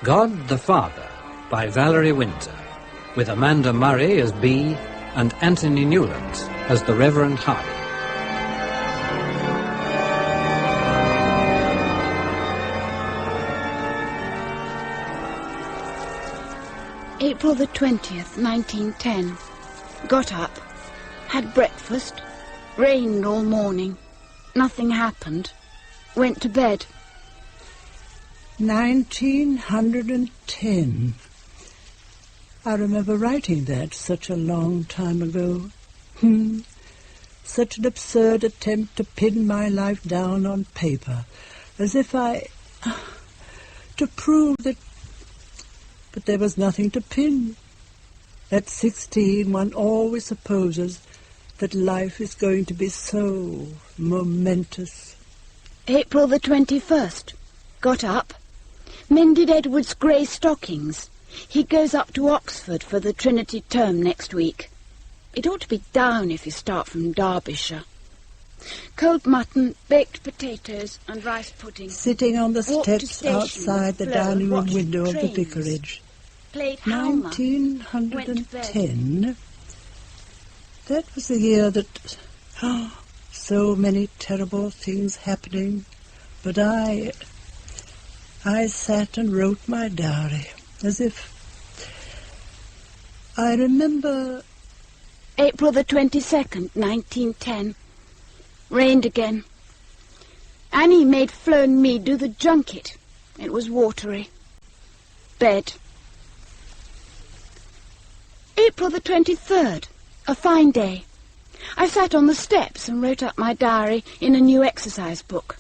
God the Father by Valerie Winter, with Amanda Murray as Bee and Anthony Newland as the Reverend Hardy. April the 20th, 1910. Got up, had breakfast, rained all morning, nothing happened, went to bed. 1910. I remember writing that such a long time ago. Such an absurd attempt to pin my life down on paper, as if to prove that... But there was nothing to pin. At 16, one always supposes that life is going to be so momentous. April the 21st. Got up, mended Edward's grey stockings. He goes up to Oxford for the Trinity term next week. It ought to be down if you start from Derbyshire. Cold mutton, baked potatoes and rice pudding. Sitting on the steps outside the dining room window of the vicarage. Played Halma. 1910. That was the year that... so many terrible things happening. But I sat and wrote my diary, as if... I remember... April the 22nd, 1910. Rained again. Annie made Flo and me do the junket. It was watery. Bed. April the 23rd. A fine day. I sat on the steps and wrote up my diary in a new exercise book.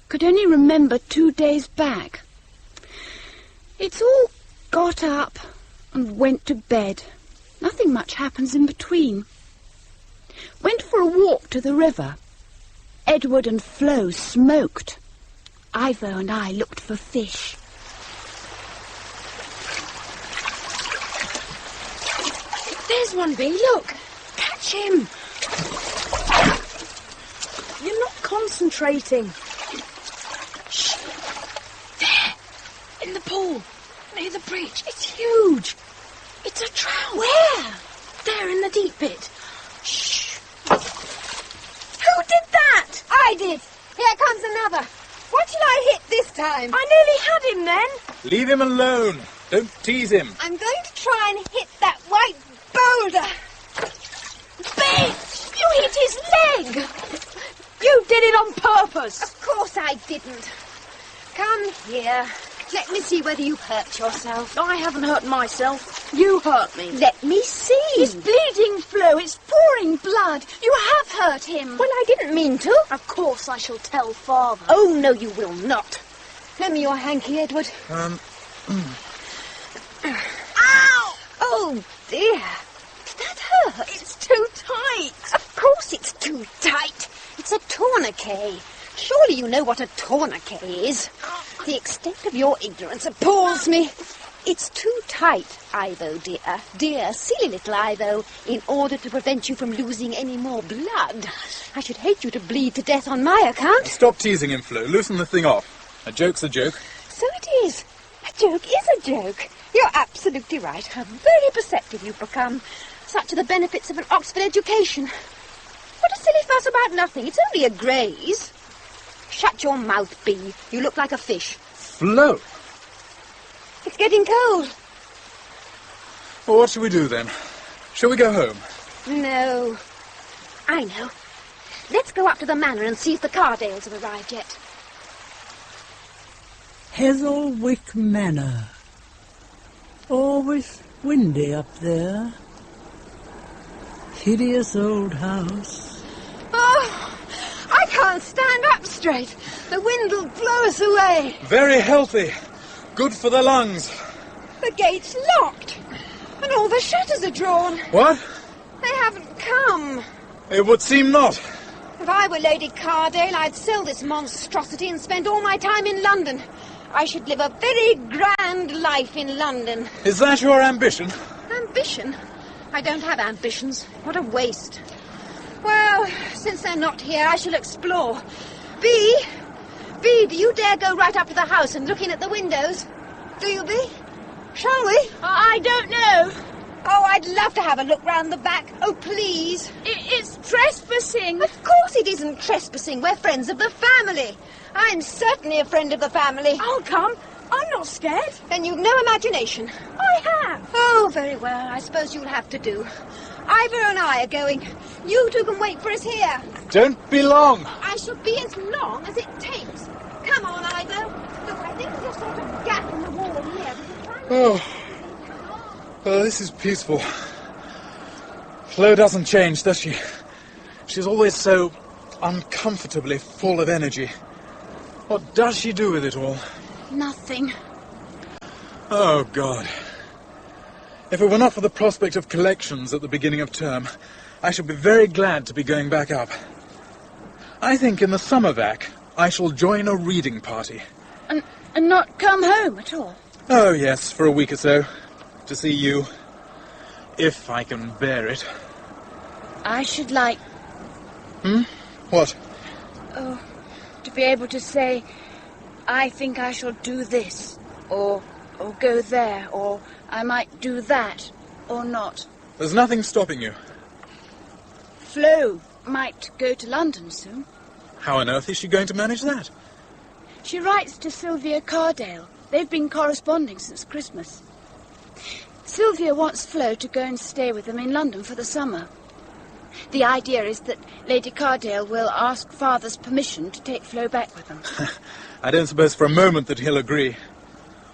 Could only remember 2 days back. It's all got up and went to bed. Nothing much happens in between. Went for a walk to the river. Edward and Flo smoked. Ivo and I looked for fish. There's one, Bee, look. Catch him. You're not concentrating. Shh. There. In the pool. Near the bridge. It's huge. It's a trout. Where? There in the deep bit. Shh. Who did that? I did. Here comes another. What shall I hit this time? I nearly had him then. Leave him alone. Don't tease him. I'm going to try and hit that white boulder. Bee! You hit his leg. You did it on purpose. Of course I didn't. Come here. Let me see whether you've hurt yourself. I haven't hurt myself. You hurt me. Let me see. He's bleeding, Flo. It's pouring blood. You have hurt him. Well, I didn't mean to. Of course I shall tell Father. Oh, no, you will not. Lend me your hanky, Edward. Ow! Oh, dear. Did that hurt? It's too tight. Of course it's too tight. It's a tourniquet. Surely you know what a tourniquet is. The extent of your ignorance appalls me. It's too tight, Ivo, dear. Dear, silly little Ivo, in order to prevent you from losing any more blood. I should hate you to bleed to death on my account. Stop teasing him, Flo. Loosen the thing off. A joke's a joke. So it is. A joke is a joke. You're absolutely right. How very perceptive you've become. Such are the benefits of an Oxford education. What a silly fuss about nothing. It's only a graze. Shut your mouth, Bee. You look like a fish. Flo! It's getting cold. Well, what shall we do then? Shall we go home? No. I know. Let's go up to the manor and see if the Cardales have arrived yet. Heatherwick Manor. Always windy up there. Hideous old house. Oh, I can't stand up straight. The wind will blow us away. Very healthy. Good for the lungs. The gate's locked. And all the shutters are drawn. What? They haven't come. It would seem not. If I were Lady Cardale, I'd sell this monstrosity and spend all my time in London. I should live a very grand life in London. Is that your ambition? Ambition? I don't have ambitions. What a waste. Well, since they're not here, I shall explore. Bee, do you dare go right up to the house and look in at the windows? Do you be? Shall we? I don't know. Oh, I'd love to have a look round the back. Oh, please. It's trespassing. Of course it isn't trespassing. We're friends of the family. I'm certainly a friend of the family. I'll come. I'm not scared. Then you've no imagination. I have. Oh, very well. I suppose you'll have to do. Ivor and I are going. You two can wait for us here. Don't be long. I shall be as long as it takes. Come on, Ivor. Look, I think there's a sort of gap in the wall here. Oh, well, this is peaceful. Flo doesn't change, does she? She's always so uncomfortably full of energy. What does she do with it all? Nothing. Oh, God. If it were not for the prospect of collections at the beginning of term, I should be very glad to be going back up. I think in the summer vac, I shall join a reading party. And not come home at all? Oh, yes, for a week or so. To see you. If I can bear it. I should like... What? Oh, to be able to say, I think I shall do this, or go there, or I might do that, or not. There's nothing stopping you. Flo might go to London soon. How on earth is she going to manage that? She writes to Sylvia Cardale. They've been corresponding since Christmas. Sylvia wants Flo to go and stay with them in London for the summer. The idea is that Lady Cardale will ask Father's permission to take Flo back with them. I don't suppose for a moment that he'll agree.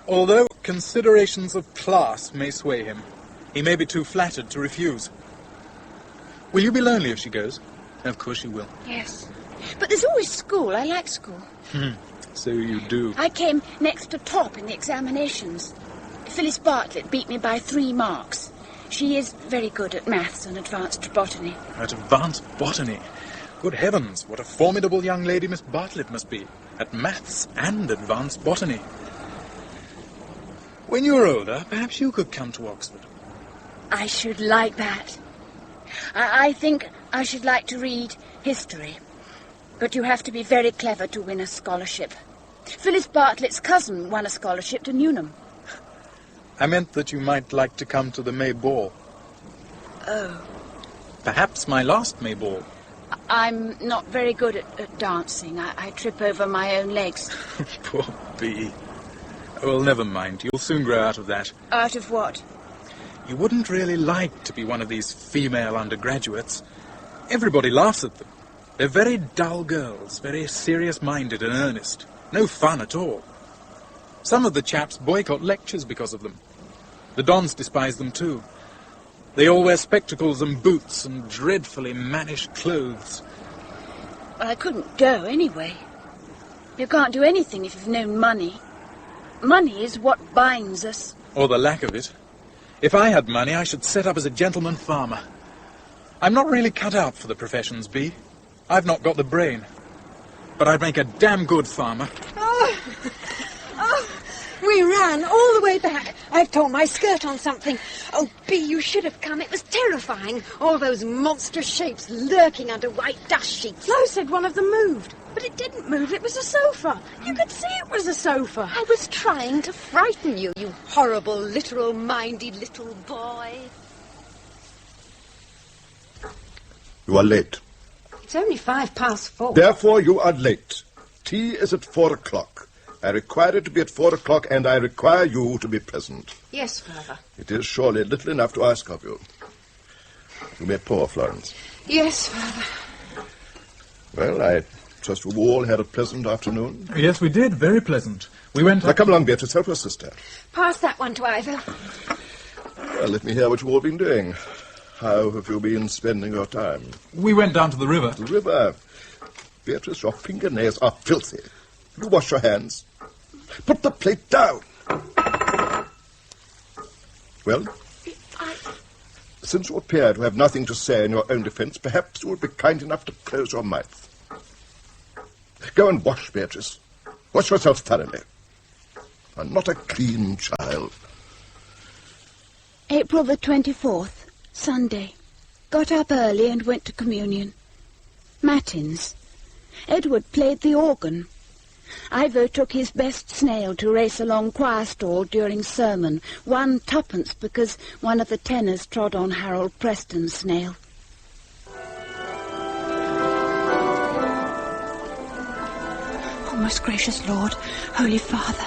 Although considerations of class may sway him, he may be too flattered to refuse. Will you be lonely if she goes? Of course you will. Yes. But there's always school. I like school. So you do. I came next to top in the examinations. Phyllis Bartlett beat me by 3 marks. She is very good at maths and advanced botany. At advanced botany? Good heavens, what a formidable young lady Miss Bartlett must be. At maths and advanced botany. When you're older, perhaps you could come to Oxford. I should like that. I think I should like to read history. But you have to be very clever to win a scholarship. Phyllis Bartlett's cousin won a scholarship to Newnham. I meant that you might like to come to the May Ball. Oh. Perhaps my last May Ball. I'm not very good at dancing. I trip over my own legs. Poor Bee. Well, never mind. You'll soon grow out of that. Out of what? You wouldn't really like to be one of these female undergraduates. Everybody laughs at them. They're very dull girls, very serious-minded and earnest. No fun at all. Some of the chaps boycott lectures because of them. The dons despise them too. They all wear spectacles and boots and dreadfully mannish clothes. Well, I couldn't go anyway. You can't do anything if you've no money. Money is what binds us. Or the lack of it. If I had money, I should set up as a gentleman farmer. I'm not really cut out for the professions, Bee. I've not got the brain. But I'd make a damn good farmer. We ran all the way back. I've torn my skirt on something. Oh, Bee, you should have come. It was terrifying. All those monster shapes lurking under white dust sheets. Flo said one of them moved, but it didn't move. It was a sofa. You could see it was a sofa. I was trying to frighten you, you horrible, literal-minded little boy. You are late. It's only 4:05. Therefore, you are late. Tea is at 4 o'clock. I require it to be at 4 o'clock, and I require you to be present. Yes, Father. It is surely little enough to ask of you. You may pour, Florence. Yes, Father. Well, I trust you all had a pleasant afternoon. Yes, we did. Very pleasant. We went... Now, come along, Beatrice. Help your sister. Pass that one to Ivor. Well, let me hear what you've all been doing. How have you been spending your time? We went down to the river. The river. Beatrice, your fingernails are filthy. You wash your hands. Put the plate down. Well? Since you appear to have nothing to say in your own defense, perhaps you will be kind enough to close your mouth. Go and wash, Beatrice. Wash yourself thoroughly. I'm not a clean child. April the 24th, Sunday. Got up early and went to communion. Matins. Edward played the organ. Ivo took his best snail to race along choir stall during sermon, won twopence because one of the tenors trod on Harold Preston's snail. Oh, most gracious Lord, Holy Father,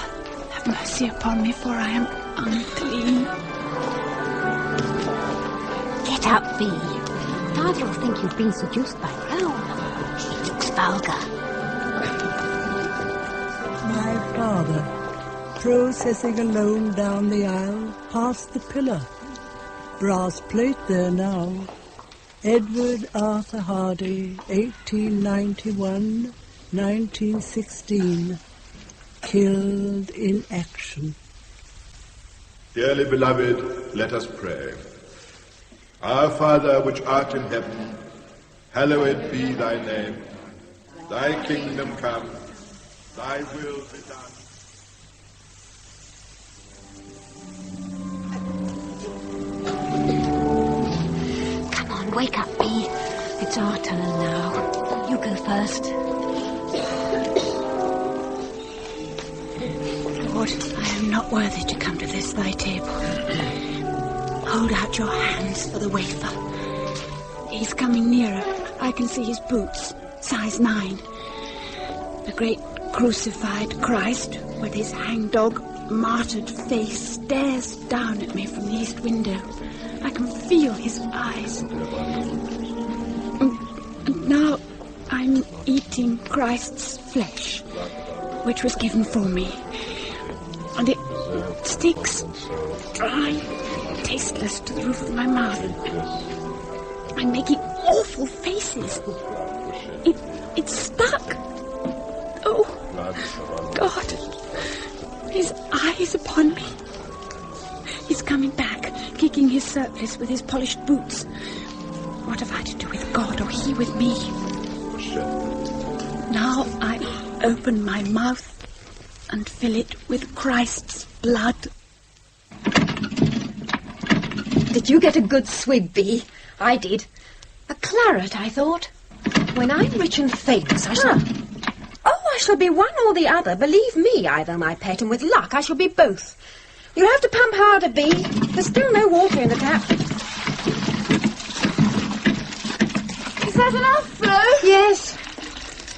have mercy upon me, for I am unclean. Get up, Bee. Father will think you've been seduced by Rome. It looks vulgar. My father, processing alone down the aisle, past the pillar. Brass plate there now. Edward Arthur Hardy, 1891, 1916. Killed in action. Dearly beloved, let us pray. Our Father, which art in heaven, hallowed be thy name. Thy kingdom come, thy will be done. Come on, wake up, Bee. It's our turn now. You go first. Lord, I am not worthy to come to this thy table. Hold out your hands for the wafer. He's coming nearer. I can see his boots, size 9. The great crucified Christ, with his hangdog, martyred face, stares down at me from the east window. I can feel his eyes. And now I'm eating Christ's flesh, which was given for me. And it sticks dry, tasteless to the roof of my mouth. I'm making awful faces. It's stuck. Oh, God. His eyes upon me. He's coming back, kicking his surplice with his polished boots. What have I to do with God or he with me? Now I open my mouth and fill it with Christ's blood. Did you get a good swig, Bee? I did. A claret, I thought. When I'm rich and famous, I shall... Oh, I shall be one or the other. Believe me, Ivor, my pet, and with luck I shall be both. You'll have to pump harder, Bee. There's still no water in the tap. Is that enough, Flo? Yes.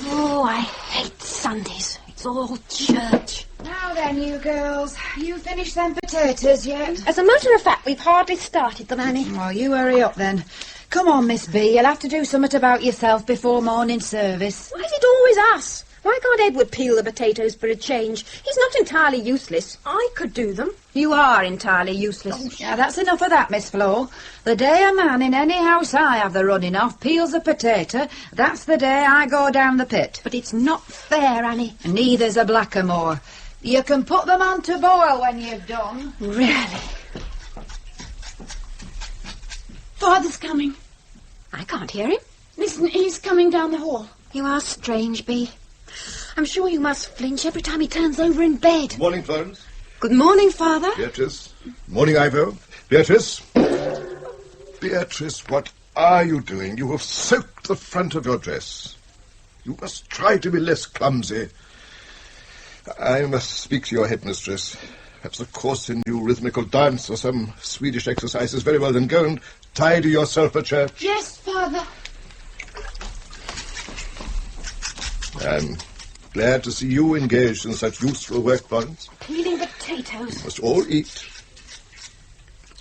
Oh, I hate Sundays. It's all church. Now then, you girls, you finished them potatoes yet? As a matter of fact, we've hardly started them, Annie. Well, you hurry up then. Come on, Miss B, you'll have to do something about yourself before morning service. Why is it always us? Why can't Edward peel the potatoes for a change? He's not entirely useless. I could do them. You are entirely useless. Yeah, that's enough of that, Miss Flo. The day a man in any house I have the running of peels a potato, that's the day I go down the pit. But it's not fair, Annie. Neither's a blackamoor. You can put them on to boil when you've done. Really? Father's coming. I can't hear him. Listen, he's coming down the hall. You are strange, Bee. I'm sure you must flinch every time he turns over in bed. Morning, Florence. Good morning, Father. Beatrice. Morning, Ivo. Beatrice. Beatrice, what are you doing? You have soaked the front of your dress. You must try to be less clumsy. I must speak to your headmistress. Perhaps a course in new rhythmical dance or some Swedish exercises. Very well, then go and tidy yourself at church. Yes, Father. I'm glad to see you engaged in such useful work, Florence. Peeling potatoes. You must all eat.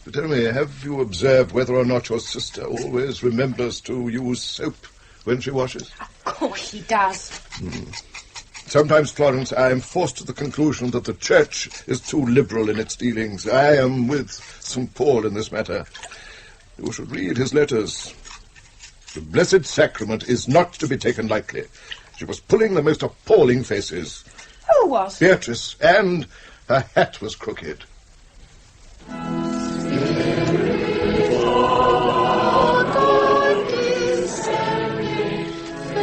But tell me, have you observed whether or not your sister always remembers to use soap when she washes? Of course she does. Sometimes, Florence, I am forced to the conclusion that the Church is too liberal in its dealings. I am with St. Paul in this matter. You should read his letters. The Blessed Sacrament is not to be taken lightly. She was pulling the most appalling faces. Who was? Beatrice, and her hat was crooked.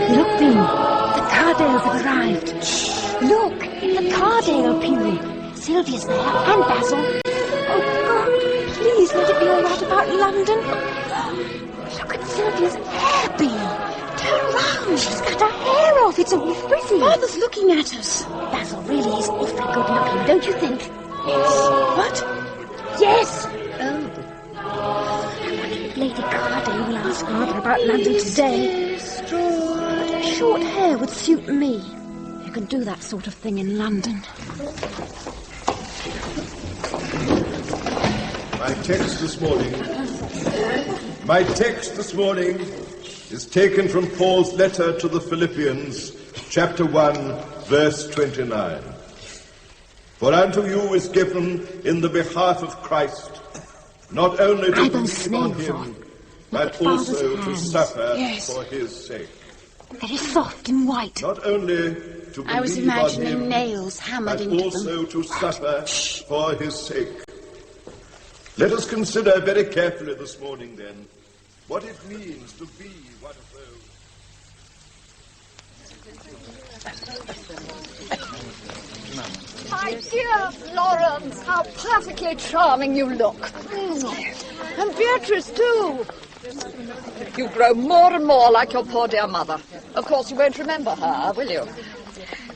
Look, Bee. The Cardales have arrived. Look, the Cardale pew. Sylvia's there, and Basil. Oh, God, please let it be all right about London. Look at Sylvia's hair, Bee. round. She's cut her hair off. It's all frizzy. Father's looking at us. Basil really is awfully good looking, don't you think? What? Yes. Oh. I wonder if Lady Carday will ask Father about London today. Short hair would suit me. You can do that sort of thing in London. My text this morning is taken from Paul's letter to the Philippians, chapter 1, verse 29. For unto you is given in the behalf of Christ, not only to believe on him, but also to suffer for his sake. Very soft and white. Not only to I was believe on imagining him, nails hammered but into also them. to suffer for his sake. Let us consider very carefully this morning, then, what it means to be one of those. My dear Florence, how perfectly charming you look. And Beatrice, too. You grow more and more like your poor dear mother. Of course, you won't remember her, will you?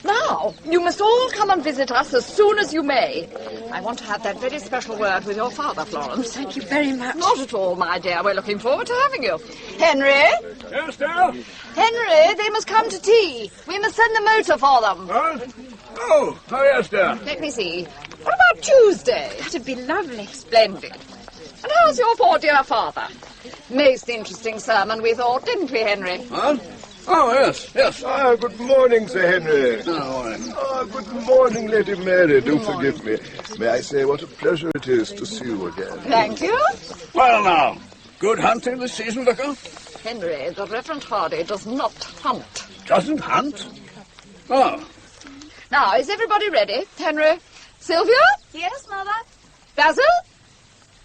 Now, you must all come and visit us as soon as you may. I want to have that very special word with your father, Florence. Thank you very much. Not at all, my dear. We're looking forward to having you. Henry? Yes, dear? Henry, they must come to tea. We must send the motor for them. Huh? Oh, yes, dear. Let me see. What about Tuesday? That'd be lovely. Splendid. And how's your poor dear father? Most interesting sermon, we thought, didn't we, Henry? Huh? Oh, yes, yes. Ah, good morning, Sir Henry. Oh, Ah, good morning, Lady Mary. Do forgive me. May I say what a pleasure it is to see you again. Thank you. well, now, good hunting this season, Vicar? Henry, the Reverend Hardy does not hunt. Doesn't hunt? Oh, Now, is everybody ready? Henry? Sylvia? Yes, Mother? Basil?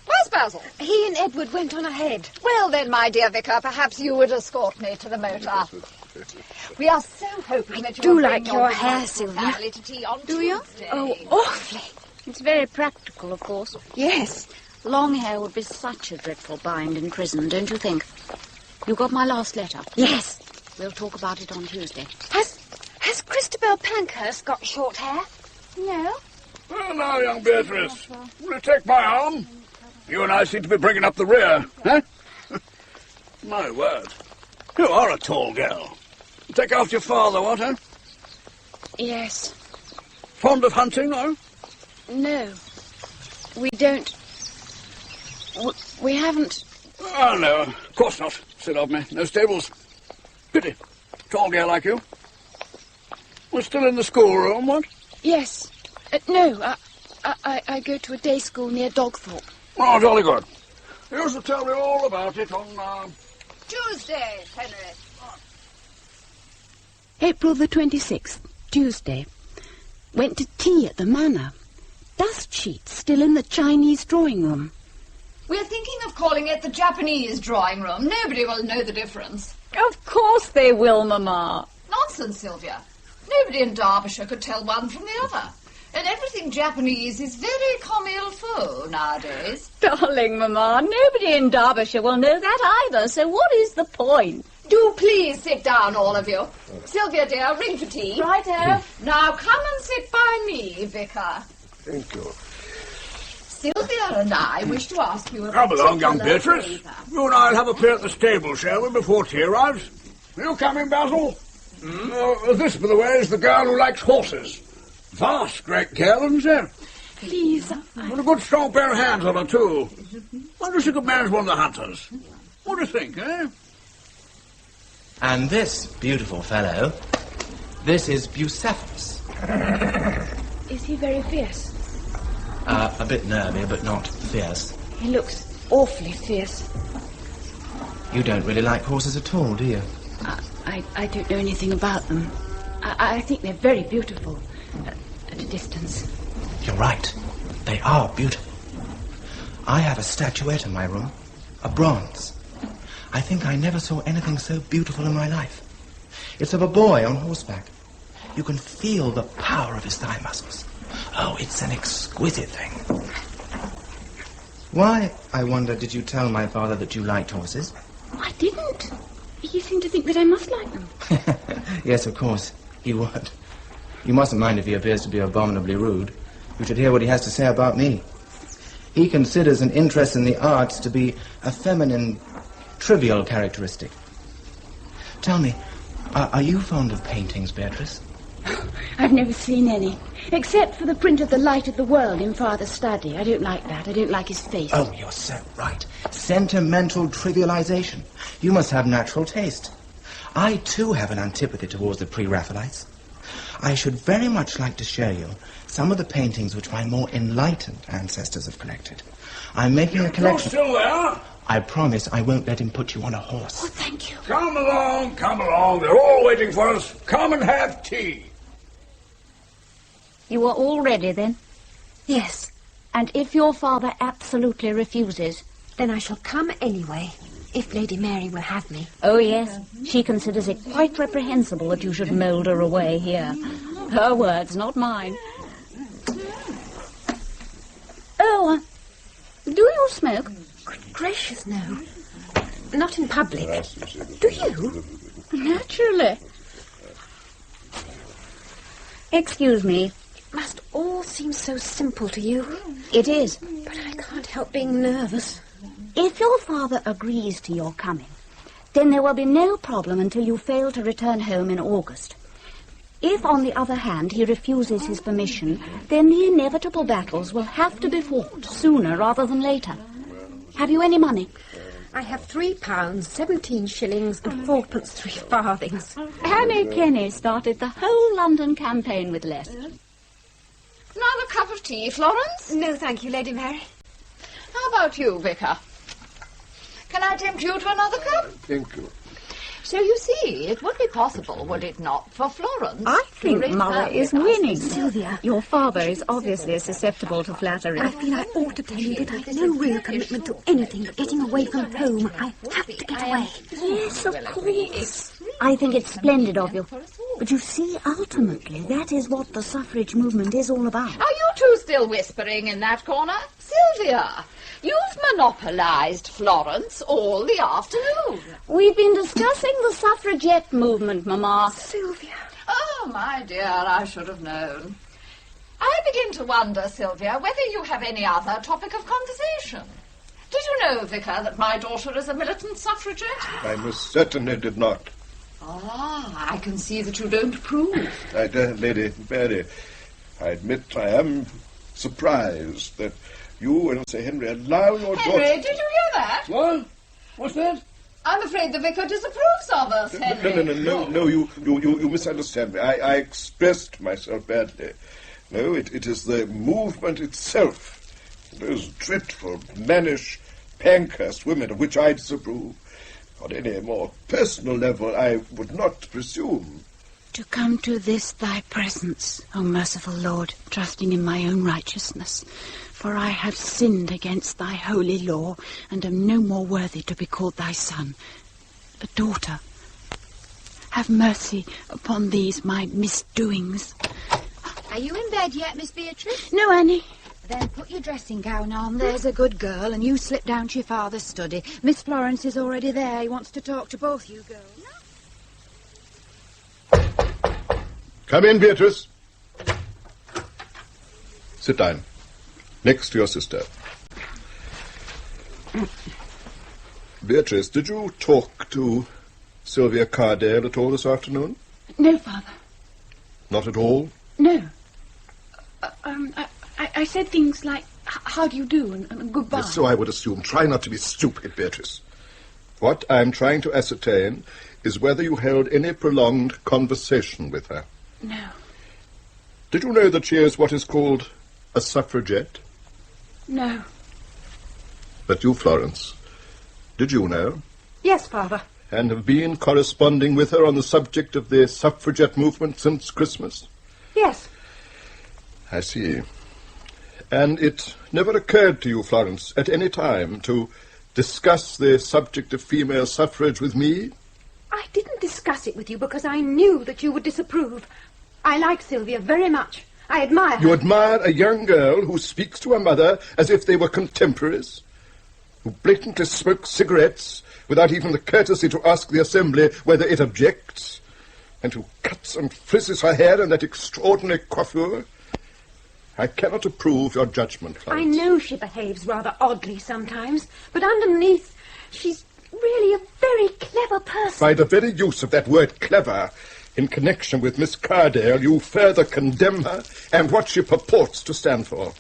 Where's Basil? He and Edward went on ahead. Well then, my dear Vicar, perhaps you would escort me to the motor. We are so hoping that you do will like bring your beautiful hair, Sylvia. family to tea on Do you? Tuesday. Oh, awfully. It's very practical, of course. Yes. Long hair would be such a dreadful bind in prison, don't you think? You got my last letter. Yes. We'll talk about it on Tuesday. Has Christabel Pankhurst got short hair? No. well, now, young Beatrice, will you take my arm? You and I seem to be bringing up the rear, huh? My word, you are a tall girl. Take after your father, what, huh? Yes. Fond of hunting, no? No. We don't. We haven't. Oh, no, of course not. Silly of me. No stables. Pity. Tall girl like you. We're still in the schoolroom, what? Yes. No. I go to a day school near Dogthorpe. Oh, jolly good. You used to tell me all about it on, Tuesday, Henry. April the 26th, Tuesday. Went to tea at the Manor. Dust sheets still in the Chinese drawing room. We're thinking of calling it the Japanese drawing room. Nobody will know the difference. Of course they will, Mamma. Nonsense, Sylvia. Nobody in Derbyshire could tell one from the other. And everything Japanese is very comme il faut nowadays. Darling Mamma, nobody in Derbyshire will know that either, so what is the point? Do please sit down, all of you. Sylvia, dear, ring for tea. Righto. Now come and sit by me, Vicar. Thank you. Sylvia and I wish to ask you a Come along, young particular Beatrice. favour. You and I'll have a play at the stable, shall we, before tea arrives? Are you coming, Basil? This, by the way, is the girl who likes horses. Vast, great girl, isn't she? Please. With a good strong pair of hands on her, too. Wonder if she could manage one of the hunters. What do you think, eh? And this beautiful fellow, this is Bucephalus. Is he very fierce? A bit nervy, but not fierce. He looks awfully fierce. You don't really like horses at all, do you? I don't know anything about them. I think they're very beautiful at a distance. You're right. They are beautiful. I have a statuette in my room, a bronze. I think I never saw anything so beautiful in my life. It's of a boy on horseback. You can feel the power of his thigh muscles. Oh, it's an exquisite thing. Why, I wonder, did you tell my father that you liked horses? I didn't. You seem to think that I must like them. Yes, of course. He would. You mustn't mind if he appears to be abominably rude. You should hear what he has to say about me. He considers an interest in the arts to be a feminine, trivial characteristic. Tell me, are you fond of paintings, Beatrice? I've never seen any, except for the print of the light of the world in Father's study. I don't like that. I don't like his face. Oh, you're so right. Sentimental trivialization. You must have natural taste. I, too, have an antipathy towards the pre-Raphaelites. I should very much like to show you some of the paintings which my more enlightened ancestors have collected. I'm making a collection... You're still there? I promise I won't let him put you on a horse. Oh, thank you. Come along, come along. They're all waiting for us. Come and have tea. You are all ready, then? Yes. And if your father absolutely refuses? Then I shall come anyway, if Lady Mary will have me. Oh, yes. She considers it quite reprehensible that you should moulder away here. Her words, not mine. Oh, do you smoke? Good gracious, no. Not in public. Do you? Naturally. Excuse me. It must all seem so simple to you. It is. But I can't help being nervous. If your father agrees to your coming, then there will be no problem until you fail to return home in August. If, on the other hand, he refuses his permission, then the inevitable battles will have to be fought sooner rather than later. Have you any money? I have £3, 17 shillings and 4pence 3 farthings. Annie Kenny started the whole London campaign with less. Another cup of tea, Florence? No, thank you, Lady Mary. How about you, Vicar? Can I tempt you to another cup? Thank you. So you see, it would be possible, would it not, for Florence I think to Mother return is with us. winning. Sylvia. Your father is obviously susceptible to flattery. I feel I ought to tell you that I've no real commitment to anything but getting away from home. I have to get away. Yes, of course. I think it's splendid of you. But you see, ultimately, that is what the suffrage movement is all about. Are you two still whispering in that corner? Sylvia, you've monopolised Florence all the afternoon. We've been discussing the suffragette movement, Mamma. Sylvia. Oh, my dear, I should have known. I begin to wonder, Sylvia, whether you have any other topic of conversation. Did you know, Vicar, that my daughter is a militant suffragette? I most certainly did not. Ah, I can see that you don't approve. My dear Lady Mary, I admit I am surprised that you and Sir Henry allow your Henry, daughter... did you hear that? What? What's that? I'm afraid the Vicar disapproves of us, Henry. No, you misunderstand me. I expressed myself badly. No, it is the movement itself. Those dreadful, mannish, Pankhurst women of which I disapprove. On any more personal level, I would not presume. To come to this thy presence, O merciful Lord, trusting in my own righteousness. For I have sinned against thy holy law, and am no more worthy to be called thy son. But daughter, have mercy upon these my misdoings. Are you in bed yet, Miss Beatrice? No, Annie. Then put your dressing gown on. There's a good girl, and you slip down to your father's study. Miss Florence is already there. He wants to talk to both you girls. Come in, Beatrice. Sit down. Next to your sister. Beatrice, did you talk to Sylvia Cardale at all this afternoon? No, Father. Not at all? No. I said things like, how do you do, and goodbye. Yes, so I would assume. Try not to be stupid, Beatrice. What I'm trying to ascertain is whether you held any prolonged conversation with her. No. Did you know that she is what is called a suffragette? No. But you, Florence, did you know? Yes, Father. And have been corresponding with her on the subject of the suffragette movement since Christmas? Yes. I see. And it never occurred to you, Florence, at any time to discuss the subject of female suffrage with me? I didn't discuss it with you because I knew that you would disapprove. I like Sylvia very much. I admire her. You admire a young girl who speaks to her mother as if they were contemporaries? Who blatantly smokes cigarettes without even the courtesy to ask the Assembly whether it objects, and who cuts and frizzes her hair in that extraordinary coiffure. I cannot approve your judgment, Florence. I know she behaves rather oddly sometimes, but underneath, she's really a very clever person. By the very use of that word clever in connection with Miss Cardale, you further condemn her and what she purports to stand for.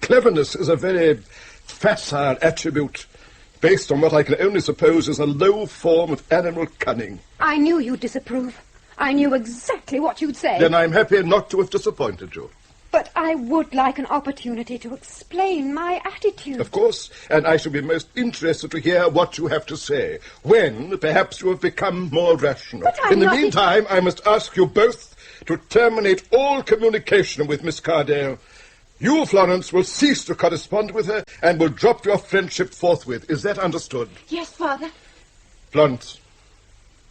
Cleverness is a very facile attribute based on what I can only suppose is a low form of animal cunning. I knew you'd disapprove. I knew exactly what you'd say. Then I'm happy not to have disappointed you. But I would like an opportunity to explain my attitude. Of course, and I shall be most interested to hear what you have to say, when perhaps you have become more rational. But I'm In the not meantime, I must ask you both to terminate all communication with Miss Cardale. You, Florence, will cease to correspond with her and will drop your friendship forthwith. Is that understood? Yes, Father. Florence.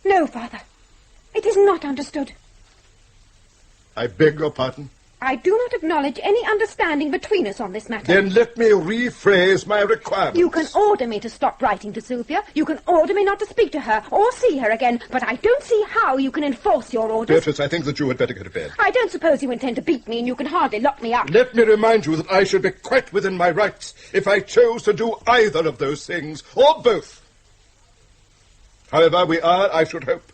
No, Father. It is not understood. I beg your pardon? I do not acknowledge any understanding between us on this matter. Then let me rephrase my requirements. You can order me to stop writing to Sylvia. You can order me not to speak to her or see her again, but I don't see how you can enforce your orders. Beatrice, I think that you had better go to bed. I don't suppose you intend to beat me, and you can hardly lock me up. Let me remind you that I should be quite within my rights if I chose to do either of those things, or both. However, we are, I should hope,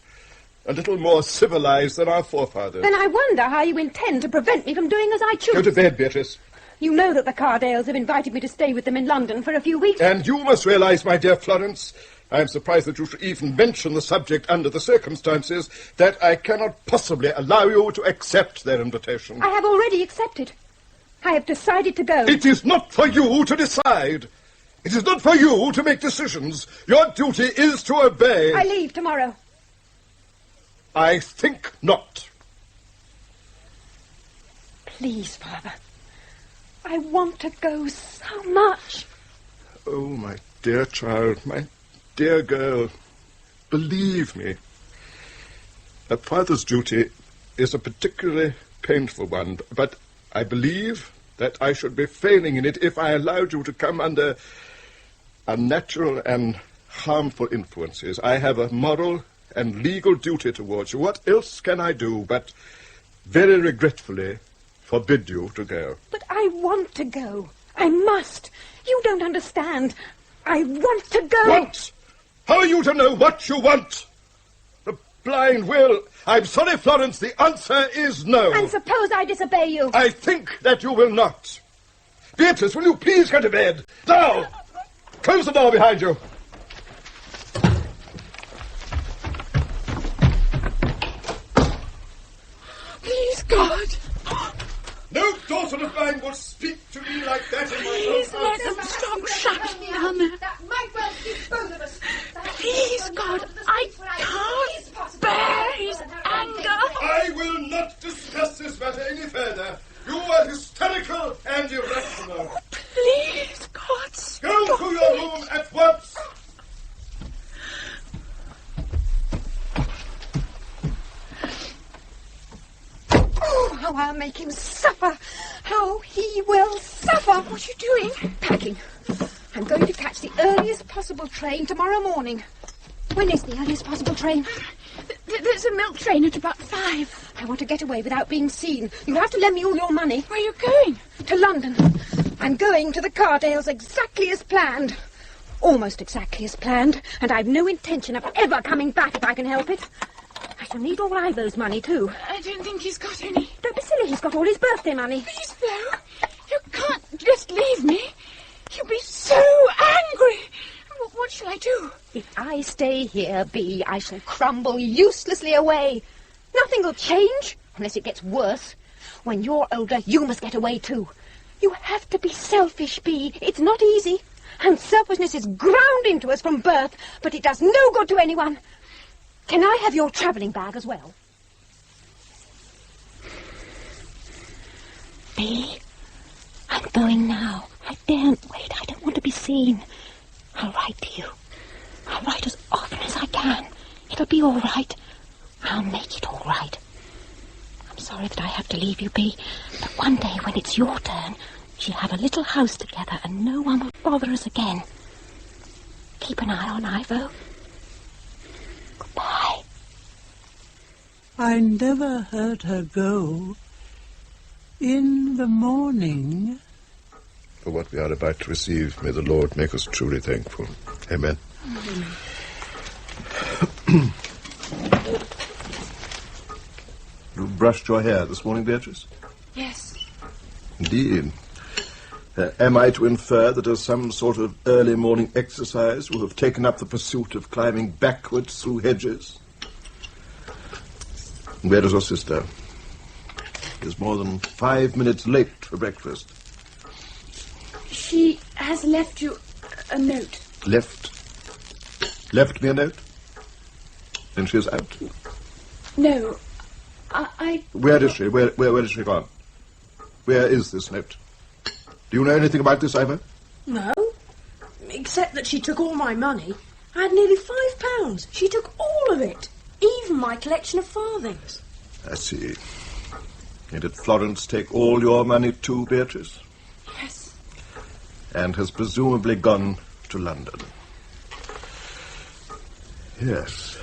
a little more civilized than our forefathers. Then I wonder how you intend to prevent me from doing as I choose. Go to bed, Beatrice. You know that the Cardales have invited me to stay with them in London for a few weeks. And you must realize, my dear Florence, I am surprised that you should even mention the subject under the circumstances, that I cannot possibly allow you to accept their invitation. I have already accepted. I have decided to go. It is not for you to decide. It is not for you to make decisions. Your duty is to obey. I leave tomorrow. I think not. Please, Father. I want to go so much. Oh, my dear child, my dear girl, believe me, a father's duty is a particularly painful one, but I believe that I should be failing in it if I allowed you to come under unnatural and harmful influences. I have a moral and legal duty towards you. What else can I do but very regretfully forbid you to go? But I want to go. I must. You don't understand. I want to go. Want? How are you to know what you want? The blind will. I'm sorry, Florence, the answer is no. And suppose I disobey you? I think that you will not. Beatrice, will you please go to bed? Now! Close the door behind you. Please, God. No daughter of mine will speak to me like that in my Please own let house. them stop shouting down there. That might well keep both of us. Please, God, I can't bear his anger. I will not discuss this matter any further. You are hysterical and irrational. Please, God, stop. Go to your room at once. Oh, how I'll make him suffer. How he will suffer. What are you doing? Packing. I'm going to catch the earliest possible train tomorrow morning. When is the earliest possible train? There's a milk train at about 5. I want to get away without being seen. You'll have to lend me all your money. Where are you going? To London. I'm going to the Cardales exactly as planned. Almost exactly as planned. And I've no intention of ever coming back if I can help it. I shall need all Ivo's money, too. I don't think he's got any. Don't be silly. He's got all his birthday money. Please, Flo. You can't just leave me. He'll be so angry. What shall I do? If I stay here, Bee, I shall crumble uselessly away. Nothing will change, unless it gets worse. When you're older, you must get away too. You have to be selfish, Bee. It's not easy. And selfishness is ground into us from birth, but it does no good to anyone. Can I have your travelling bag as well? Bee, I'm going now. I daren't wait. I don't want to be seen. I'll write to you. I'll write as often as I can. It'll be all right. I'll make it all right. I'm sorry that I have to leave you, Bee, but one day when it's your turn, we'll have a little house together and no one will bother us again. Keep an eye on Ivo. Goodbye. I never heard her go. In the morning. For what we are about to receive, may the Lord make us truly thankful. Amen. You brushed your hair this morning, Beatrice? Yes. Indeed. Am I to infer that as some sort of early morning exercise you have taken up the pursuit of climbing backwards through hedges? Where is your sister? She is more than 5 minutes late for breakfast. She has left you a note. Left me a note? Then she is out. No, I... Where is she? Where is she gone? Where is this note? Do you know anything about this, Ivo? No, except that she took all my money. I had nearly £5. She took all of it, even my collection of farthings. I see. And did Florence take all your money too, Beatrice? Yes. And has presumably gone to London. Yes.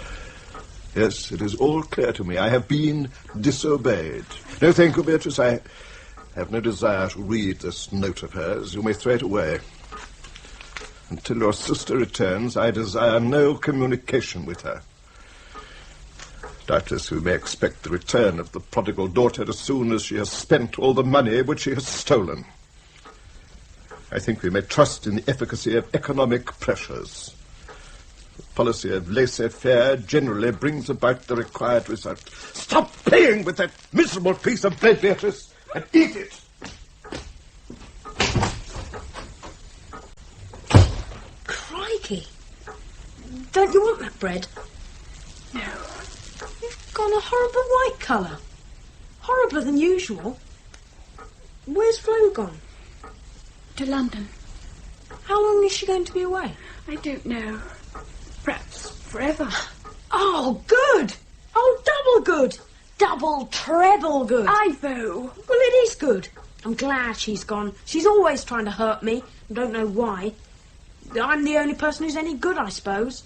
Yes, it is all clear to me. I have been disobeyed. No, thank you, Beatrice. I have no desire to read this note of hers. You may throw it away. Until your sister returns, I desire no communication with her. Doubtless we may expect the return of the prodigal daughter as soon as she has spent all the money which she has stolen. I think we may trust in the efficacy of economic pressures. The policy of laissez-faire generally brings about the required result. Stop playing with that miserable piece of bread, Beatrice, and eat it! Crikey! Don't you want that bread? No. You've gone a horrible white colour. Horribler than usual. Where's Flo gone? To London. How long is she going to be away? I don't know. Perhaps forever. Oh, good! Oh, double good! Double, treble good! Ivo! Well, it is good. I'm glad she's gone. She's always trying to hurt me. I don't know why. I'm the only person who's any good, I suppose.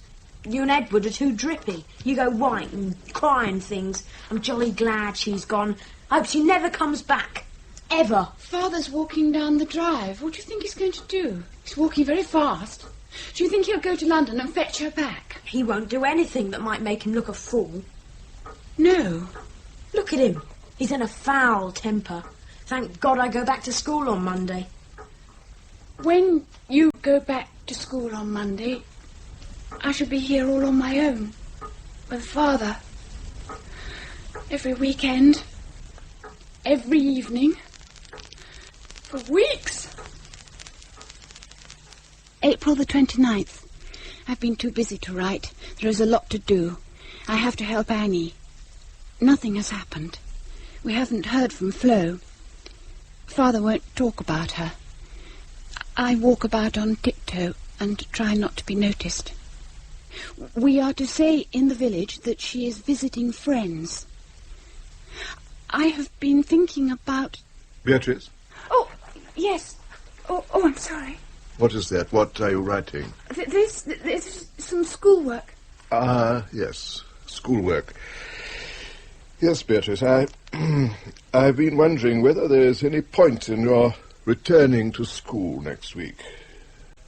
You and Edward are too drippy. You go white and cry and things. I'm jolly glad she's gone. I hope she never comes back. Ever. Father's walking down the drive. What do you think he's going to do? He's walking very fast. Do you think he'll go to London and fetch her back? He won't do anything that might make him look a fool. No. Look at him. He's in a foul temper. Thank God I go back to school on Monday. When you go back to school on Monday, I shall be here all on my own with Father. Every weekend. Every evening. For weeks. April the 29th. I've been too busy to write. There is a lot to do. I have to help Annie. Nothing has happened. We haven't heard from Flo. Father won't talk about her. I walk about on tiptoe and try not to be noticed. We are to say in the village that she is visiting friends. I have been thinking about... Beatrice? Oh, yes. Oh, I'm sorry. What is that? What are you writing? This is some schoolwork. Ah, yes. Schoolwork. Yes, Beatrice, I've been wondering whether there is any point in your returning to school next week.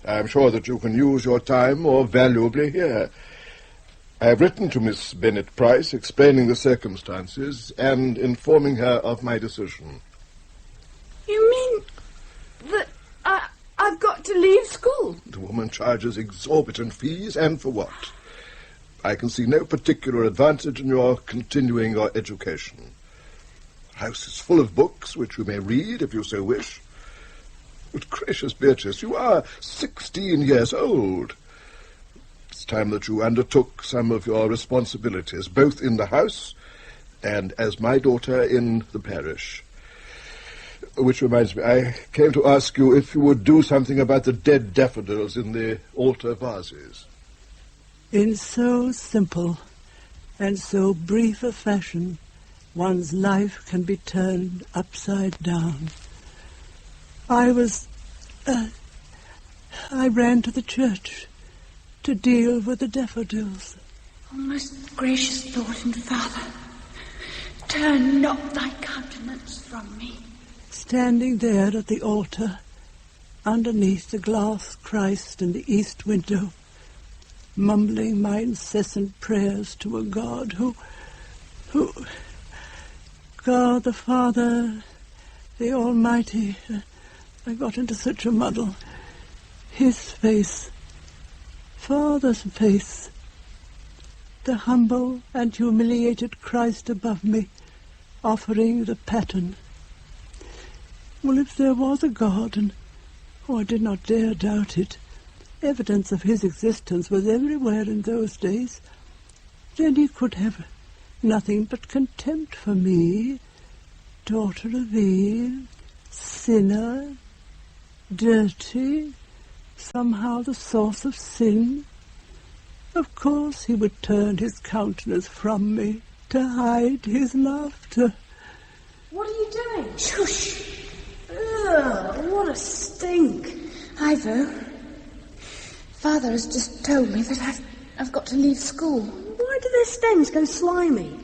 I'm sure that you can use your time more valuably here. I have written to Miss Bennett Price explaining the circumstances and informing her of my decision. You mean that I've got to leave school? The woman charges exorbitant fees, and for what? I can see no particular advantage in your continuing your education. The house is full of books, which you may read if you so wish. But gracious, Beatrice, you are 16 years old. It's time that you undertook some of your responsibilities, both in the house and as my daughter in the parish. Which reminds me, I came to ask you if you would do something about the dead daffodils in the altar vases. In so simple and so brief a fashion, one's life can be turned upside down. I ran to the church to deal with the daffodils. O most gracious Lord and Father, turn not thy countenance from me. Standing there at the altar, underneath the glass Christ in the east window, mumbling my incessant prayers to a God who, God the Father, the Almighty. I got into such a muddle. His face, Father's face, the humble and humiliated Christ above me, offering the pattern. Well, if there was a God, and I did not dare doubt it, evidence of his existence was everywhere in those days, then he could have nothing but contempt for me, daughter of Eve, sinner, dirty, somehow the source of sin. Of course he would turn his countenance from me to hide his laughter. What are you doing? Shush! Ugh, what a stink. Ivo, Father has just told me that I've got to leave school. Why do their stems go slimy?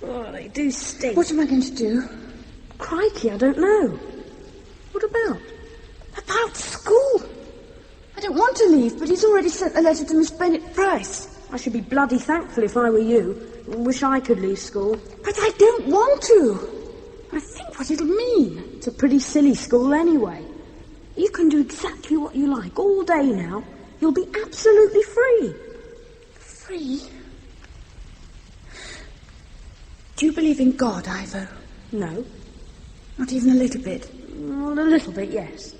Oh, they do stink. What am I going to do? Crikey, I don't know. What about? About school. I don't want to leave, but he's already sent a letter to Miss Bennett Price. I should be bloody thankful if I were you. Wish I could leave school. But I don't want to. I think what it'll mean. It's a pretty silly school anyway. You can do exactly what you like all day now. You'll be absolutely free. Free? Do you believe in God, Ivo? No. Not even a little bit? Well, a little bit, yes.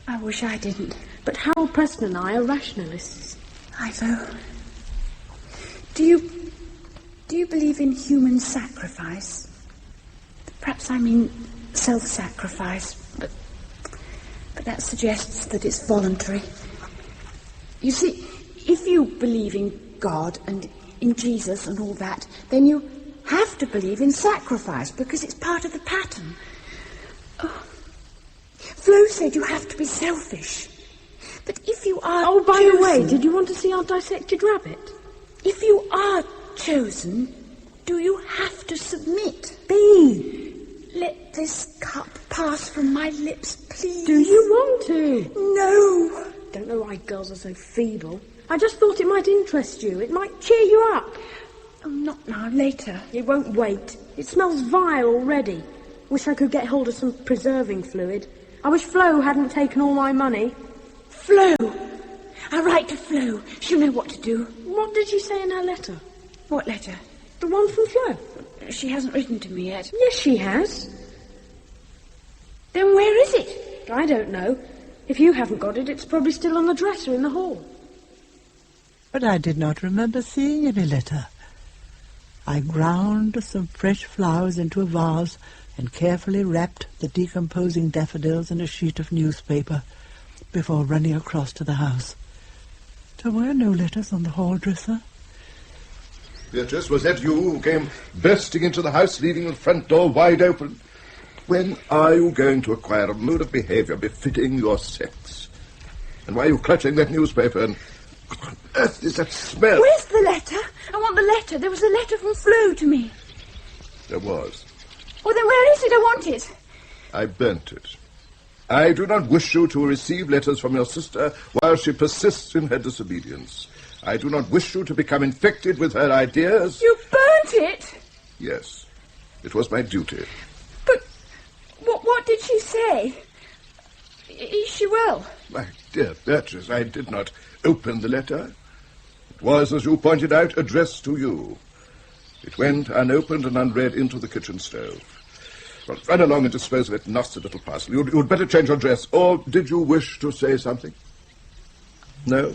I wish I didn't. But Harold Preston and I are rationalists. Ivo, do you believe in human sacrifice? Perhaps I mean self-sacrifice, but that suggests that it's voluntary. You see, if you believe in God and in Jesus and all that, then you have to believe in sacrifice because it's part of the pattern. Oh. Flo said you have to be selfish. But if you are Oh, by chosen, the way, did you want to see our dissected rabbit? If you are chosen, do you have to submit? Let this cup pass from my lips, please. Do you want to? No. Don't know why girls are so feeble. I just thought it might interest you. It might cheer you up. Oh, not now, later. It won't wait. It smells vile already. Wish I could get hold of some preserving fluid. I wish Flo hadn't taken all my money. Flo! I'll write to Flo. She'll know what to do. What did she say in her letter? What letter? The one from Flo. She hasn't written to me yet. Yes, she has. Then where is it? I don't know. If you haven't got it, it's probably still on the dresser in the hall. But I did not remember seeing any letter. I ground some fresh flowers into a vase and carefully wrapped the decomposing daffodils in a sheet of newspaper before running across to the house. There were no letters on the hall dresser. Beatrice, was that you who came bursting into the house, leaving the front door wide open? When are you going to acquire a mode of behaviour befitting your sex? And why are you clutching that newspaper? And what on earth is that smell? Where's the letter? I want the letter. There was a letter from Flo to me. There was. Well, then where is it? I want it. I burnt it. I do not wish you to receive letters from your sister while she persists in her disobedience. I do not wish you to become infected with her ideas. You burnt it? Yes, it was my duty. But what did she say? Is she well? My dear Beatrice, I did not open the letter. It was, as you pointed out, addressed to you. It went unopened and unread into the kitchen stove. Well, run along and dispose of that nasty little parcel. You'd better change your dress. Or did you wish to say something? No?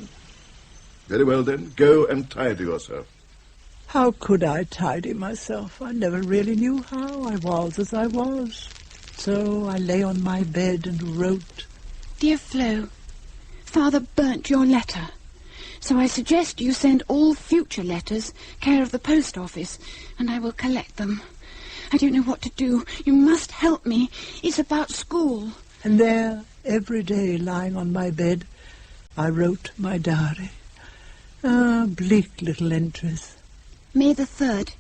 Very well, then. Go and tidy yourself. How could I tidy myself? I never really knew how. I was as I was. So I lay on my bed and wrote. Dear Flo, Father burnt your letter. So I suggest you send all future letters care of the post office, and I will collect them. I don't know what to do. You must help me. It's about school. And there, every day, lying on my bed, I wrote my diary. Ah, bleak little entries. May the 3rd.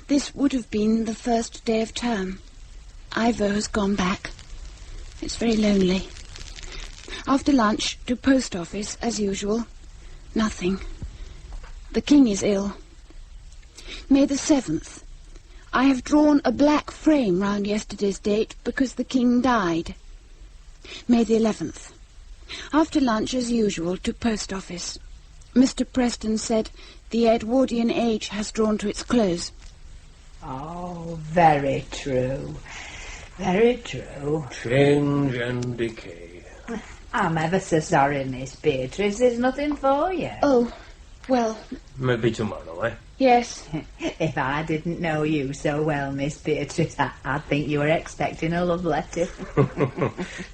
This would have been the first day of term. Ivo has gone back. It's very lonely. After lunch, to post office, as usual. Nothing. The king is ill. May the 7th. I have drawn a black frame round yesterday's date because the king died. May the 11th. After lunch, as usual, to post office. Mr. Preston said the Edwardian age has drawn to its close. Oh, very true. Very true. Change and decay. I'm ever so sorry, Miss Beatrice. There's nothing for you. Oh, well... Maybe tomorrow, eh? Yes. If I didn't know you so well, Miss Beatrice, I'd think you were expecting a love letter.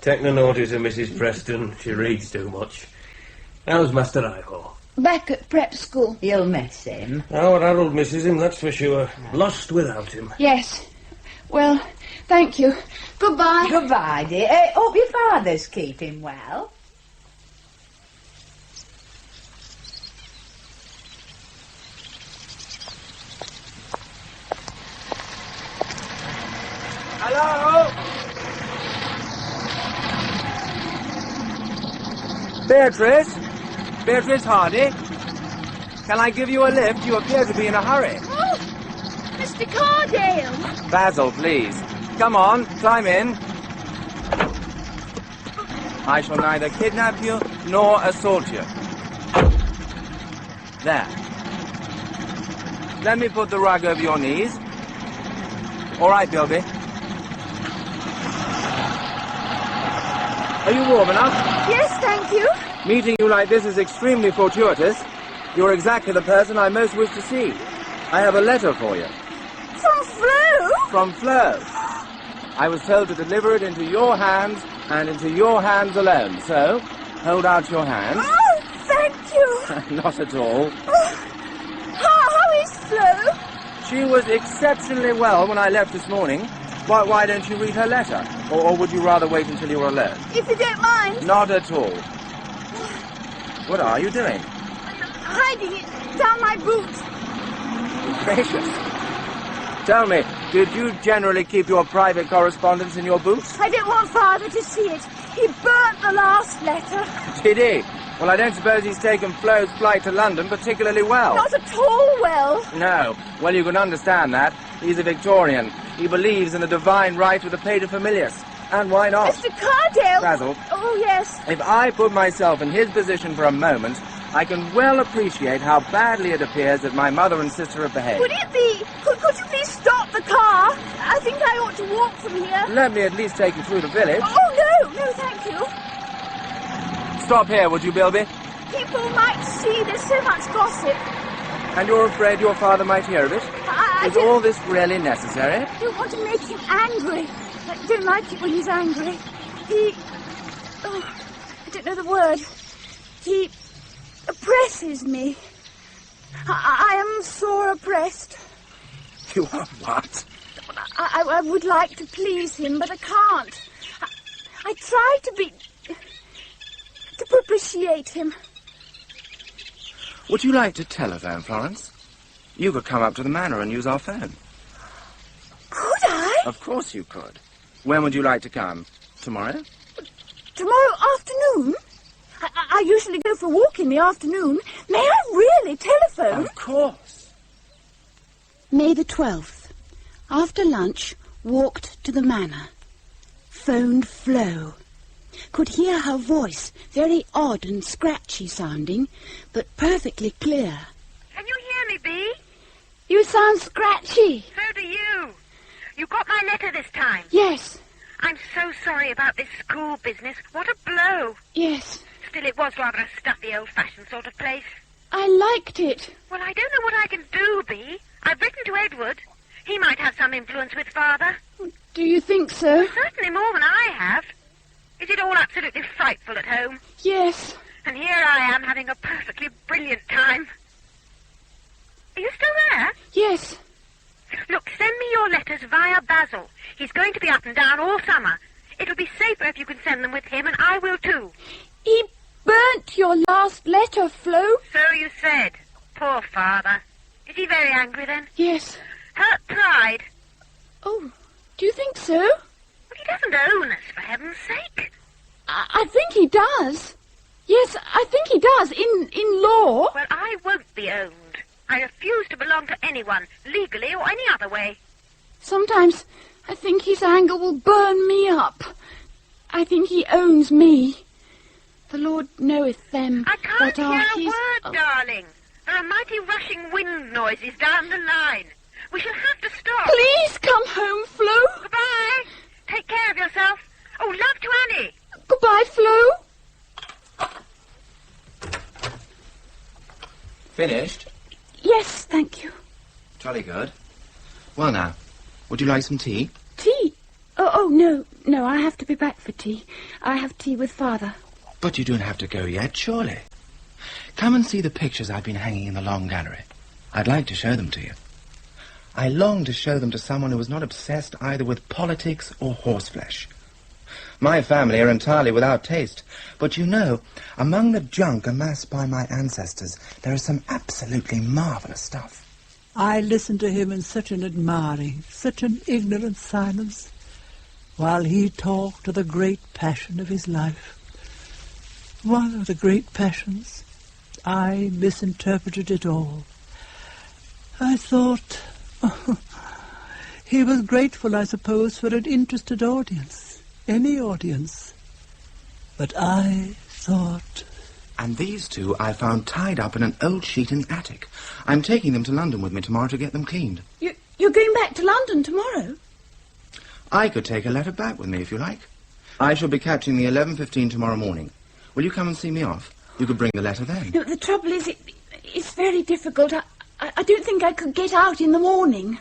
Take no notice of Mrs. Preston. She reads too much. How's Master Ivo? Back at prep school. You'll miss him. Our Harold misses him, that's for sure. Lost without him. Yes. Well, thank you. Goodbye. Goodbye, dear. Hope your father's keeping well. Hello? Beatrice? Beatrice Hardy? Can I give you a lift? You appear to be in a hurry. Oh, Mr. Cardale. Basil, please. Come on, climb in. I shall neither kidnap you nor assault you. There. Let me put the rug over your knees. All right, Bilby. Are you warm enough? Yes, thank you. Meeting you like this is extremely fortuitous. You're exactly the person I most wish to see. I have a letter for you. From Flo? From Flo. I was told to deliver it into your hands and into your hands alone. So, hold out your hands. Oh, thank you. Not at all. How is Flo? She was exceptionally well when I left this morning. Why don't you read her letter? Or would you rather wait until you were alone? If you don't mind. Not at all. What are you doing? Hiding it down my boot. Gracious. Tell me, did you generally keep your private correspondence in your boots? I don't want Father to see it. He burnt the last letter. Did he? Well, I don't suppose he's taken Flo's flight to London particularly well. Not at all well. No. Well, you can understand that. He's a Victorian. He believes in the divine right of the paterfamilias. And why not? Mr. Cardale! Basil. Oh, yes. If I put myself in his position for a moment, I can well appreciate how badly it appears that my mother and sister have behaved. Could it be... Could you please stop the car? I think I ought to walk from here. Let me at least take you through the village. Oh, no, thank you. Stop here, would you, Bilby? People might see there's so much gossip. And you're afraid your father might hear of it? Is all this really necessary? I don't want to make him angry. I don't like it when he's angry. I don't know the word. He oppresses me. I am sore oppressed. You are what? I would like to please him, but I can't. I try to propitiate him. Would you like to telephone, Florence? You could come up to the manor and use our phone. Could I? Of course you could. When would you like to come? Tomorrow? Tomorrow afternoon? I usually go for a walk in the afternoon. May I really telephone? Of course. May the 12th. After lunch, walked to the manor. Phoned Flo. Could hear her voice, very odd and scratchy sounding, but perfectly clear. Can you hear me, Bee? You sound scratchy. So do you. You got my letter this time? Yes. I'm so sorry about this school business. What a blow. Yes. Still, it was rather a stuffy, old-fashioned sort of place. I liked it. Well, I don't know what I can do, Bee. I've written to Edward. He might have some influence with Father. Do you think so? Well, certainly more than I have. Is it all absolutely frightful at home? Yes. And here I am having a perfectly brilliant time. Are you still there? Yes. Look, send me your letters via Basil. He's going to be up and down all summer. It'll be safer if you can send them with him, and I will too. He burnt got your last letter, Flo. So you said. Poor father. Is he very angry then? Yes. Hurt pride? Oh, do you think so? Well, he doesn't own us, for heaven's sake. I think he does. Yes, I think he does, in law. Well, I won't be owned. I refuse to belong to anyone, legally or any other way. Sometimes I think his anger will burn me up. I think he owns me. The Lord knoweth them I can't that are hear a his... word, darling. There are mighty rushing wind noises down the line. We shall have to stop. Please come home, Flo. Goodbye. Take care of yourself. Oh, love to Annie. Goodbye, Flo. Finished? Yes, thank you. Jolly good. Well now, would you like some tea? Tea? Oh, no, I have to be back for tea. I have tea with Father. But you don't have to go yet, surely. Come and see the pictures I've been hanging in the long gallery. I'd like to show them to you. I long to show them to someone who is not obsessed either with politics or horseflesh. My family are entirely without taste, but you know, among the junk amassed by my ancestors, there is some absolutely marvellous stuff. I listened to him in such an admiring, such an ignorant silence, while he talked of the great passion of his life. One of the great passions. I misinterpreted it all. I thought... he was grateful, I suppose, for an interested audience. Any audience. But I thought... And these two I found tied up in an old sheet in the attic. I'm taking them to London with me tomorrow to get them cleaned. You're going back to London tomorrow? I could take a letter back with me if you like. I shall be catching the 11:15 tomorrow morning. Will you come and see me off? You could bring the letter then. No, the trouble is, it's very difficult. I don't think I could get out in the morning.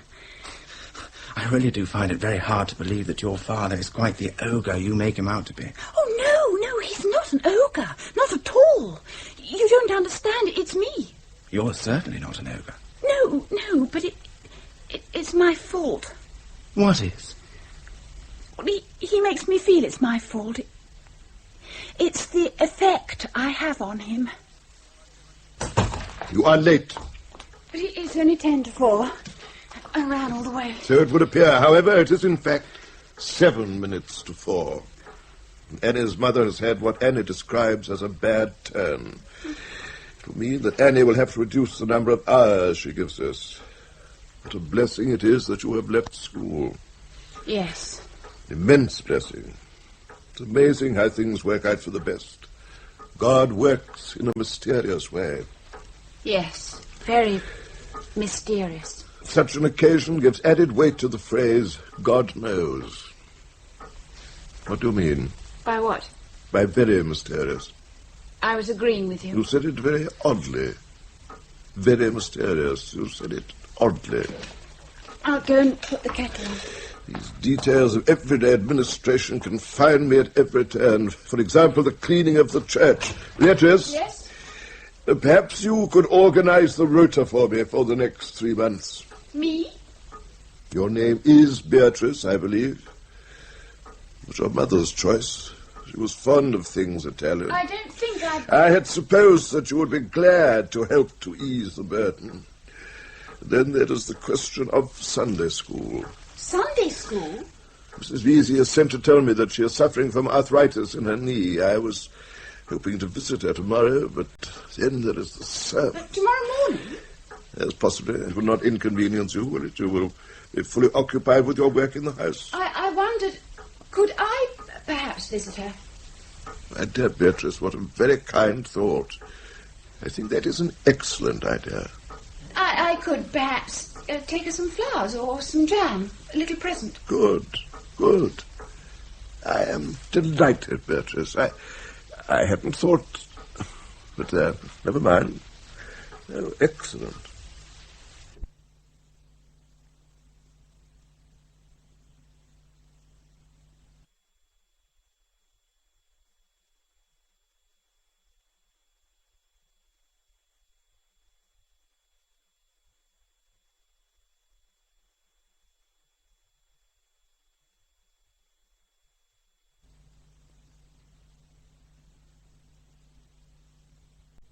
I really do find it very hard to believe that your father is quite the ogre you make him out to be. Oh, no, he's not an ogre. Not at all. You don't understand. It's me. You're certainly not an ogre. No, but it's my fault. What is? He makes me feel it's my fault. It's the effect I have on him. You are late. But it's only 10 to 4. I ran all the way. So it would appear. However, it is in fact 7 minutes to 4. Annie's mother has had what Annie describes as a bad turn. It will mean that Annie will have to reduce the number of hours she gives us. What a blessing it is that you have left school. Yes. Immense blessing. It's amazing how things work out for the best. God works in a mysterious way. Yes, very mysterious. Such an occasion gives added weight to the phrase, God knows. What do you mean? By what? By very mysterious. I was agreeing with you. You said it very oddly. Very mysterious. You said it oddly. I'll go and put the kettle on. These details of everyday administration confine me at every turn. For example, the cleaning of the church. Beatrice? Yes? Perhaps you could organize the rota for me for the next 3 months. Me? Your name is Beatrice, I believe. It was your mother's choice. She was fond of things Italian. I don't think I had supposed that you would be glad to help to ease the burden. Then there is the question of Sunday school. Sunday school? Mrs. Vesey has sent to tell me that she is suffering from arthritis in her knee. I was hoping to visit her tomorrow, but then there is the servant. But tomorrow morning? Yes, possibly. It will not inconvenience you, will it? You will be fully occupied with your work in the house. I wondered, could I perhaps visit her? My dear Beatrice, what a very kind thought. I think that is an excellent idea. I could perhaps take her some flowers or some jam, a little present. Good. I am delighted, Beatrice. I hadn't thought... But never mind. Oh, excellent.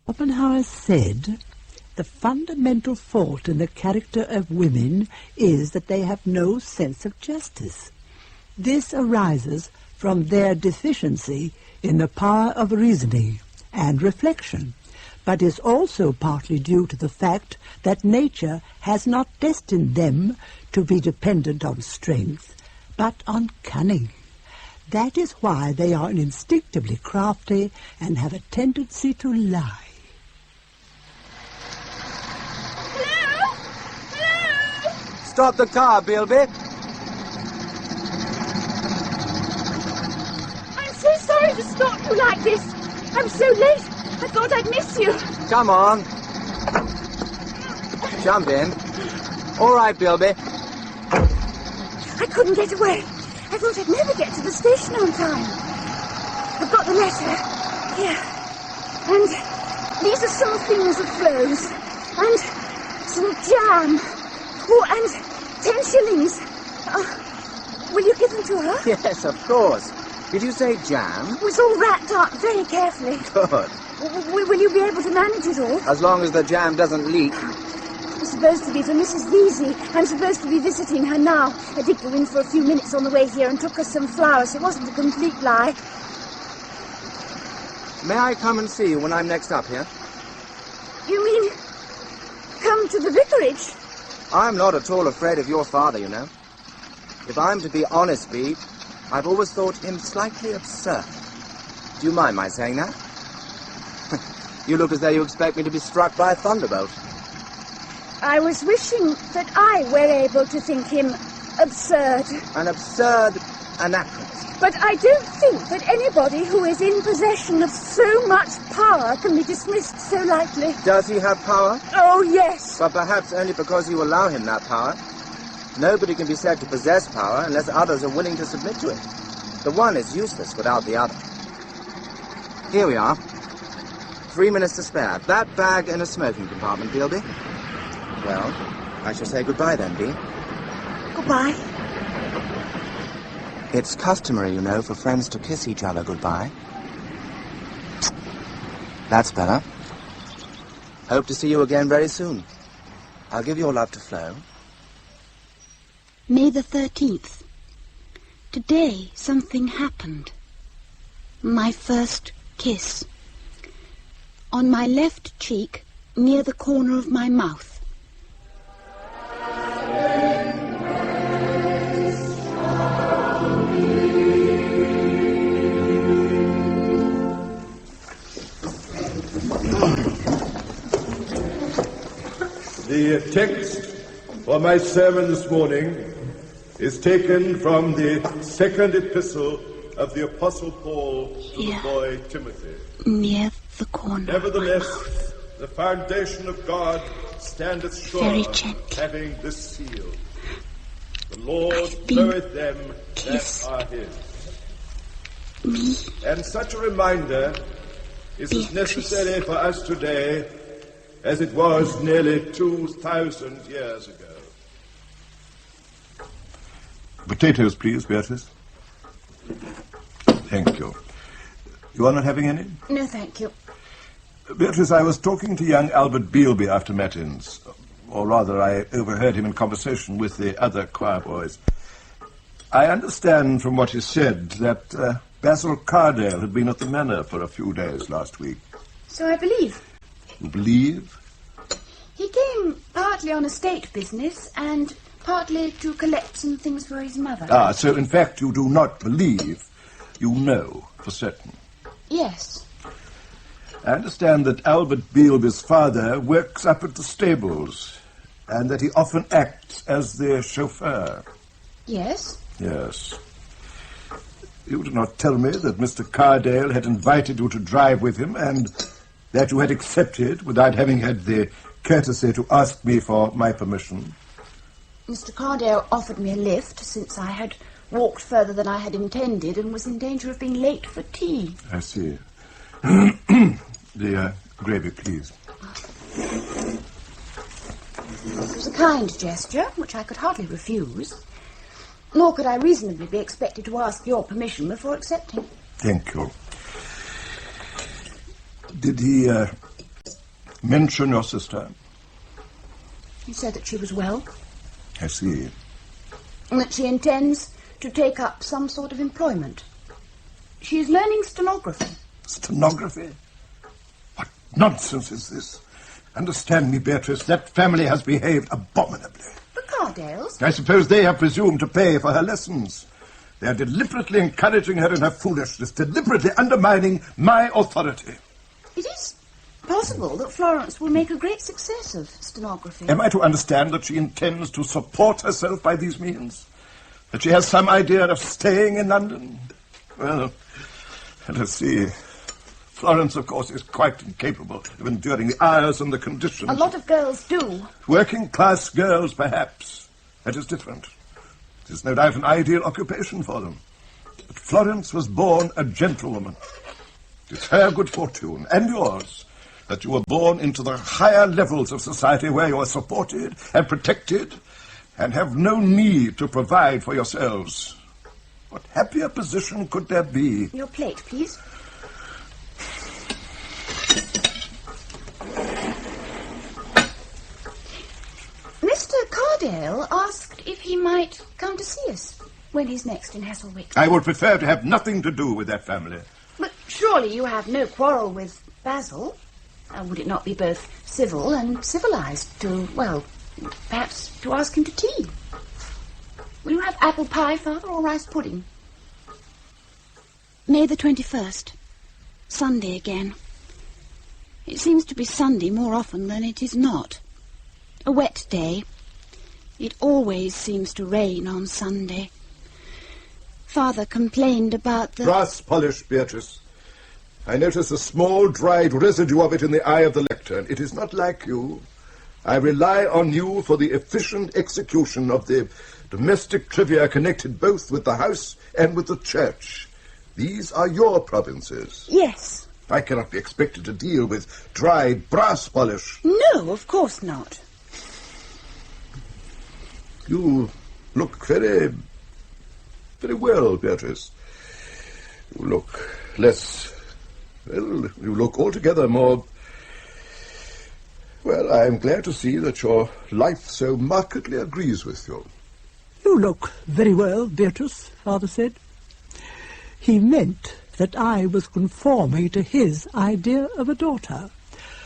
Schopenhauer said, the fundamental fault in the character of women is that they have no sense of justice. This arises from their deficiency in the power of reasoning and reflection, but is also partly due to the fact that nature has not destined them to be dependent on strength, but on cunning. That is why they are instinctively crafty and have a tendency to lie. Hello? Hello? Stop the car, Bilby. I'm so sorry to stop you like this. I'm so late. I thought I'd miss you. Come on. Jump in. All right, Bilby. I couldn't get away. I thought I'd never get to the station on time. I've got the letter. Here. And these are some things of Flo's. And some jam. Oh, and 10 shillings. Will you give them to her? Yes, of course. Did you say jam? It was all wrapped up very carefully. Good. Will you be able to manage it all? As long as the jam doesn't leak. It's supposed to be for Mrs. Veazey. I'm supposed to be visiting her now. I did go in for a few minutes on the way here and took her some flowers. It wasn't a complete lie. May I come and see you when I'm next up here? You mean come to the vicarage? I'm not at all afraid of your father, you know. If I'm to be honest, Bee, I've always thought him slightly absurd. Do you mind my saying that? You look as though you expect me to be struck by a thunderbolt. I was wishing that I were able to think him absurd. An absurd anachronism. But I don't think that anybody who is in possession of so much power can be dismissed so lightly. Does he have power? Oh, yes. But perhaps only because you allow him that power. Nobody can be said to possess power unless others are willing to submit to it. The one is useless without the other. Here we are. 3 minutes to spare. That bag in a smoking compartment, Bilby. Well, I shall say goodbye then, Bee. Goodbye. It's customary, you know, for friends to kiss each other goodbye. That's better. Hope to see you again very soon. I'll give your love to Flo. May the 13th. Today something happened. My first kiss. On my left cheek, near the corner of my mouth. The text for my sermon this morning is taken from the second epistle of the Apostle Paul to the boy Timothy. Near the corner. Nevertheless, the foundation of God standeth sure, very gently, having this seal. The Lord knoweth them that are his. Me. And such a reminder is as necessary for us today as it was nearly 2,000 years ago. Potatoes, please, Beatrice. Thank you. You are not having any? No, thank you. Beatrice, I was talking to young Albert Bealby after Matins. Or rather, I overheard him in conversation with the other choir boys. I understand from what he said that Basil Cardale had been at the Manor for a few days last week. So I believe. You believe? He came partly on estate business and partly to collect some things for his mother. Ah, so in fact you do not believe. You know for certain. Yes. I understand that Albert Bealby's father works up at the stables and that he often acts as their chauffeur. Yes. Yes. You did not tell me that Mr. Cardale had invited you to drive with him and that you had accepted without having had the courtesy to ask me for my permission. Mr. Cardale offered me a lift since I had walked further than I had intended and was in danger of being late for tea. I see. The gravy, please. It was a kind gesture, which I could hardly refuse. Nor could I reasonably be expected to ask your permission before accepting. Thank you. Did he mention your sister? He said that she was well, I see. and that she intends to take up some sort of employment. She is learning stenography. Stenography? What nonsense is this? Understand me, Beatrice, that family has behaved abominably. The Cardales? I suppose they have presumed to pay for her lessons. They are deliberately encouraging her in her foolishness, deliberately undermining my authority. It is possible that Florence will make a great success of stenography. Am I to understand that she intends to support herself by these means? That she has some idea of staying in London? Well, let us see. Florence, of course, is quite incapable of enduring the hours and the conditions. A lot of girls do. Working-class girls, perhaps. That is different. It is no doubt an ideal occupation for them. But Florence was born a gentlewoman. It's her good fortune, and yours, that you were born into the higher levels of society where you are supported and protected and have no need to provide for yourselves. What happier position could there be? Your plate, please. Mr. Cardale asked if he might come to see us when he's next in Hasselwick. I would prefer to have nothing to do with that family. But surely you have no quarrel with Basil? Would it not be both civil and civilized to, well, perhaps to ask him to tea? Will you have apple pie, Father, or rice pudding? May the 21st. Sunday again. It seems to be Sunday more often than it is not. A wet day. It always seems to rain on Sunday. Father complained about the... Brass polish, Beatrice. I notice a small dried residue of it in the eye of the lectern. It is not like you. I rely on you for the efficient execution of the domestic trivia connected both with the house and with the church. These are your provinces. Yes. I cannot be expected to deal with dried brass polish. No, of course not. You look very well, Beatrice. You look less... Well, you look altogether more... Well, I am glad to see that your life so markedly agrees with you. You look very well, Beatrice, Father said. He meant that I was conforming to his idea of a daughter.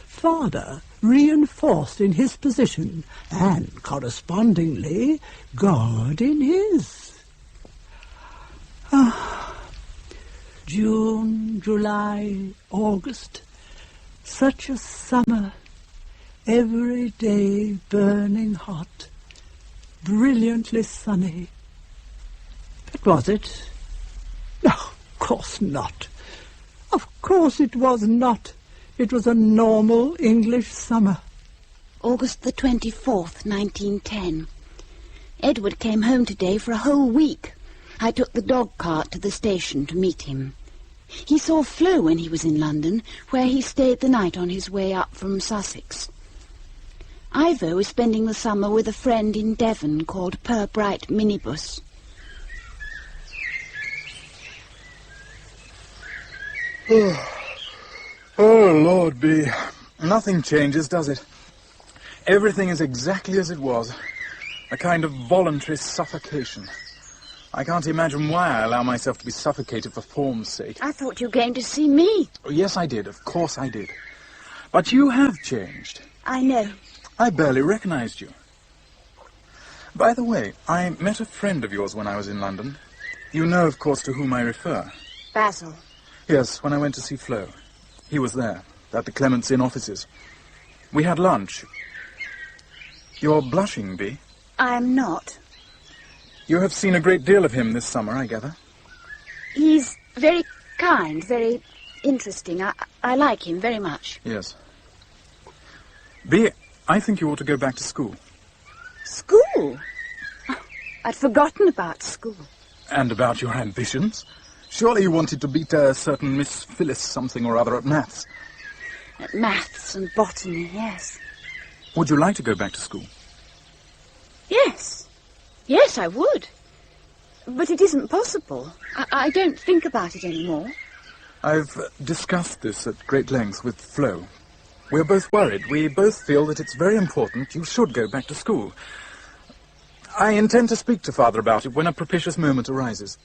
Father reinforced in his position, and correspondingly God in his. June, July, August, such a summer, every day burning hot, brilliantly sunny. But was it? No, of course not. Of course it was not. It was a normal English summer. August the 24th, 1910. Edward came home today for a whole week. I took the dog cart to the station to meet him. He saw Flo when he was in London, where he stayed the night on his way up from Sussex. Ivo is spending the summer with a friend in Devon called Purbright Minibus. Oh, Lord B. Nothing changes, does it? Everything is exactly as it was. A kind of voluntary suffocation. I can't imagine why I allow myself to be suffocated for form's sake. I thought you came to see me. Oh, yes, I did. Of course I did. But you have changed. I know. I barely recognized you. By the way, I met a friend of yours when I was in London. You know, of course, to whom I refer. Basil. Yes, when I went to see Flo. He was there, at the Clements Inn offices. We had lunch. You're blushing, Bee. I am not. You have seen a great deal of him this summer, I gather. He's very kind, very interesting. I like him very much. Yes. Bee, I think you ought to go back to school. School? Oh, I'd forgotten about school. And about your ambitions. Surely you wanted to beat a certain Miss Phyllis something or other at maths. At maths and botany, yes. Would you like to go back to school? Yes. Yes, I would. But it isn't possible. I don't think about it anymore. I've discussed this at great length with Flo. We're both worried. We both feel that it's very important you should go back to school. I intend to speak to Father about it when a propitious moment arises.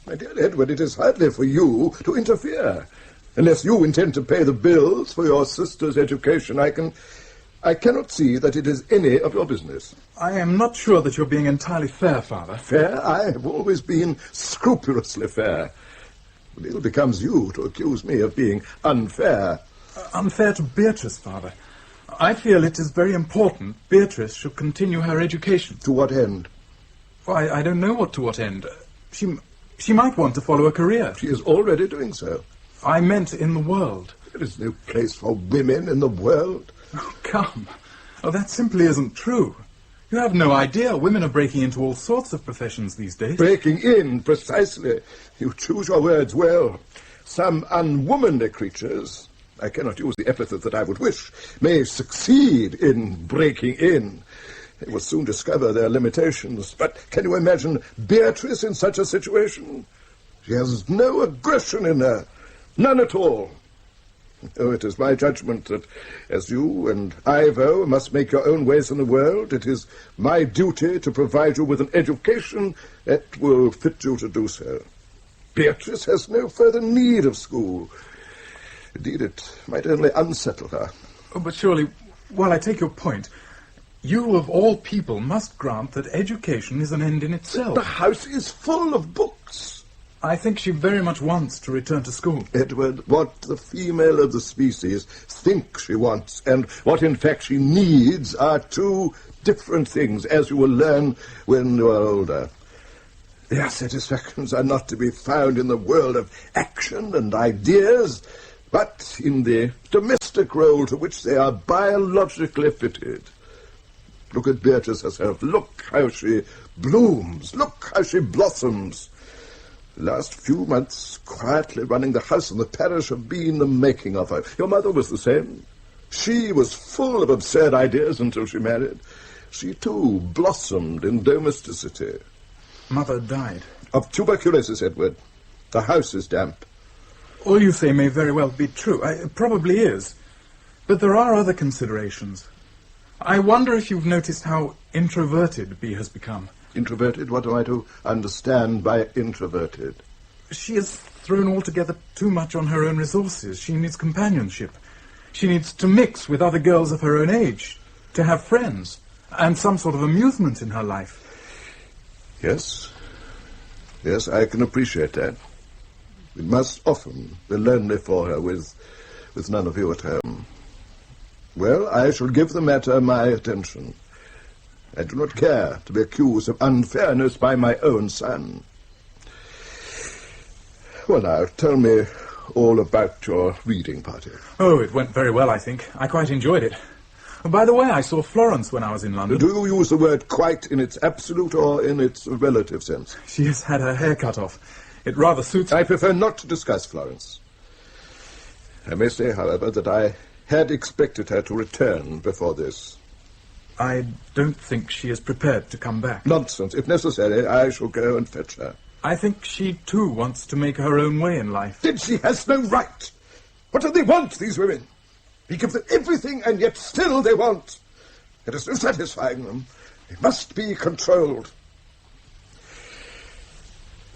My dear Edward, it is hardly for you to interfere. Unless you intend to pay the bills for your sister's education, I cannot see that it is any of your business. I am not sure that you're being entirely fair, Father. Fair? I have always been scrupulously fair. It ill becomes you to accuse me of being unfair. Unfair to Beatrice, Father. I feel it is very important Beatrice should continue her education. To what end? Why, I don't know to what end. She might want to follow a career. She is already doing so. I meant in the world. There is no place for women in the world. Oh, come. Oh, that simply isn't true. You have no idea. Women are breaking into all sorts of professions these days. Breaking in, precisely. You choose your words well. Some unwomanly creatures, I cannot use the epithet that I would wish, may succeed in breaking in. They will soon discover their limitations. But can you imagine Beatrice in such a situation? She has no aggression in her. None at all. Oh, it is my judgment that as you and Ivo must make your own ways in the world, it is my duty to provide you with an education that will fit you to do so. Beatrice has no further need of school. Indeed, it might only unsettle her. Oh, but surely, while I take your point, you of all people must grant that education is an end in itself. The house is full of books. I think she very much wants to return to school. Edward, what the female of the species thinks she wants and what in fact she needs are two different things, as you will learn when you are older. Their satisfactions are not to be found in the world of action and ideas, but in the domestic role to which they are biologically fitted. Look at Beatrice herself. Look how she blooms. Look how she blossoms. The last few months, quietly running the house and the parish, have been the making of her. Your mother was the same. She was full of absurd ideas until she married. She, too, blossomed in domesticity. Mother died. Of tuberculosis, Edward. The house is damp. All you say may very well be true. It probably is. But there are other considerations. I wonder if you've noticed how introverted Bea has become. Introverted? What am I to understand by introverted? She has thrown altogether too much on her own resources. She needs companionship. She needs to mix with other girls of her own age, to have friends, and some sort of amusement in her life. Yes. Yes, I can appreciate that. It must often be lonely for her with none of you at home. Well, I shall give the matter my attention. I do not care to be accused of unfairness by my own son. Well, now, tell me all about your reading party. Oh, it went very well, I think. I quite enjoyed it. By the way, I saw Florence when I was in London. Do you use the word quite in its absolute or in its relative sense? She has had her hair cut off. It rather suits... I prefer not to discuss Florence. I may say, however, that I had expected her to return before this. I don't think she is prepared to come back. Nonsense. If necessary, I shall go and fetch her. I think she, too, wants to make her own way in life. Then she has no right. What do they want, these women? We give them everything, and yet still they want. It is no satisfying them. They must be controlled.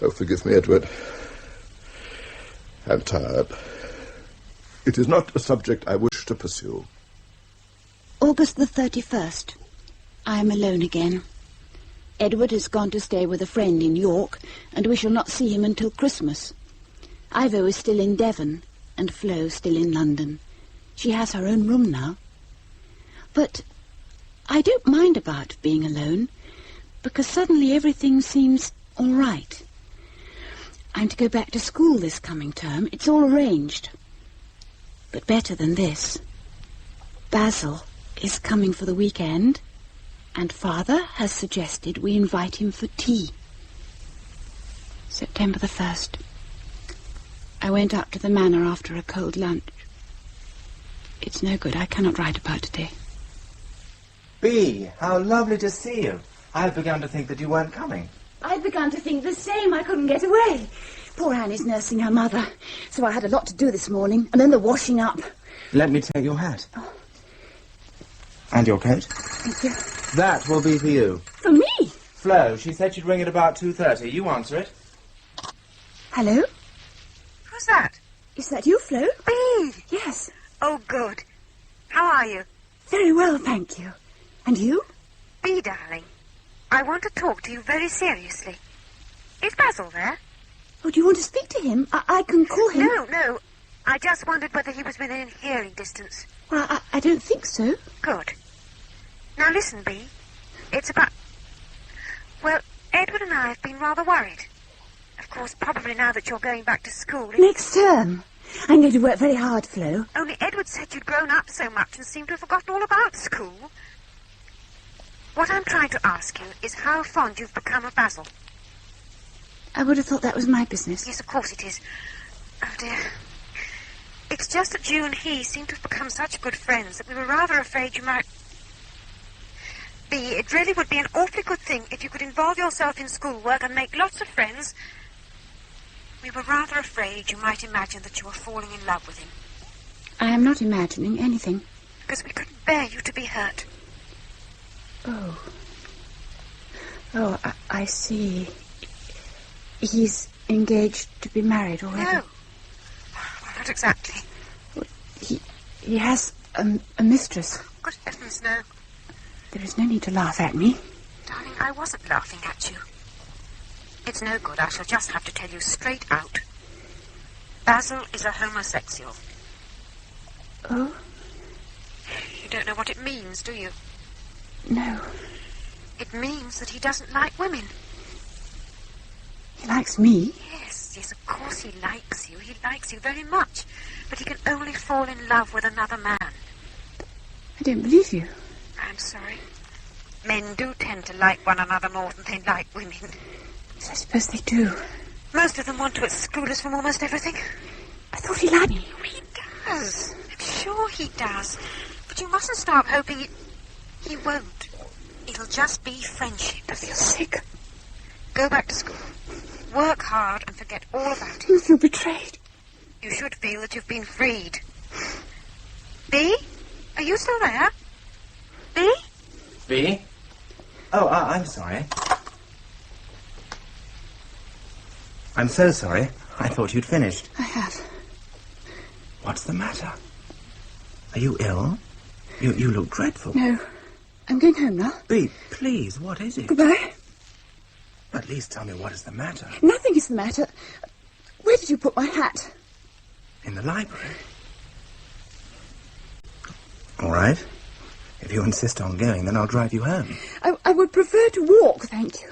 Oh, forgive me, Edward. I'm tired. It is not a subject I wish to pursue. August the 31st. I am alone again. Edward has gone to stay with a friend in York, and we shall not see him until Christmas. Ivo is still in Devon, and Flo still in London. She has her own room now. But I don't mind about being alone, because suddenly everything seems all right. I'm to go back to school this coming term. It's all arranged. But better than this, Basil is coming for the weekend, and Father has suggested we invite him for tea. September the 1st. I went up to the manor after a cold lunch. It's no good. I cannot write about today. Bea, how lovely to see you. I had begun to think that you weren't coming. I'd begun to think the same. I couldn't get away. Poor Anne is nursing her mother, so I had a lot to do this morning, and then the washing up. Let me take your hat. Oh. And your coat. Thank you. That will be for you. For me? Flo, she said she'd ring at about 2:30. You answer it. Hello? Who's that? Is that you, Flo? Bee! Yes. Oh, good. How are you? Very well, thank you. And you? Bee, darling, I want to talk to you very seriously. Is Basil there? Oh, do you want to speak to him? I can call him. No. I just wondered whether he was within hearing distance. Well, I don't think so. Good. Now listen, Bee. It's about... Well, Edward and I have been rather worried. Of course, probably now that you're going back to school... Next term. I'm going to work very hard, Flo. Only Edward said you'd grown up so much and seemed to have forgotten all about school. What I'm trying to ask you is how fond you've become of Basil. I would have thought that was my business. Yes, of course it is. Oh, dear. It's just that you and he seem to have become such good friends that we were rather afraid you might... Bee, it really would be an awfully good thing if you could involve yourself in schoolwork and make lots of friends. We were rather afraid you might imagine that you were falling in love with him. I am not imagining anything. Because we couldn't bear you to be hurt. Oh. Oh, I see. He's engaged to be married already? No. Well, not exactly. Well, he has a mistress. Good heavens, no. There is no need to laugh at me. Darling, I wasn't laughing at you. It's no good. I shall just have to tell you straight out. Basil is a homosexual. Oh? You don't know what it means, do you? No. It means that he doesn't like women. He likes me? Yes, of course he likes you. He likes you very much. But he can only fall in love with another man. I don't believe you. I'm sorry. Men do tend to like one another more than they like women. Yes, I suppose they do. Most of them want to exclude us from almost everything. I thought he liked me. He does. I'm sure he does. But you mustn't start hoping it... He won't. It'll just be friendship. I feel sick. Go back to school. Work hard and forget all about it. I feel betrayed. You should feel that you've been freed. Bee? Are you still there? Bee? Bee? Oh, I'm sorry. I'm so sorry. I thought you'd finished. I have. What's the matter? Are you ill? You look dreadful. No. I'm going home now. Bee, please, what is it? Goodbye. At least tell me what is the matter. Nothing is the matter. Where did you put my hat? In the library. All right. If you insist on going, then I'll drive you home. I would prefer to walk, thank you.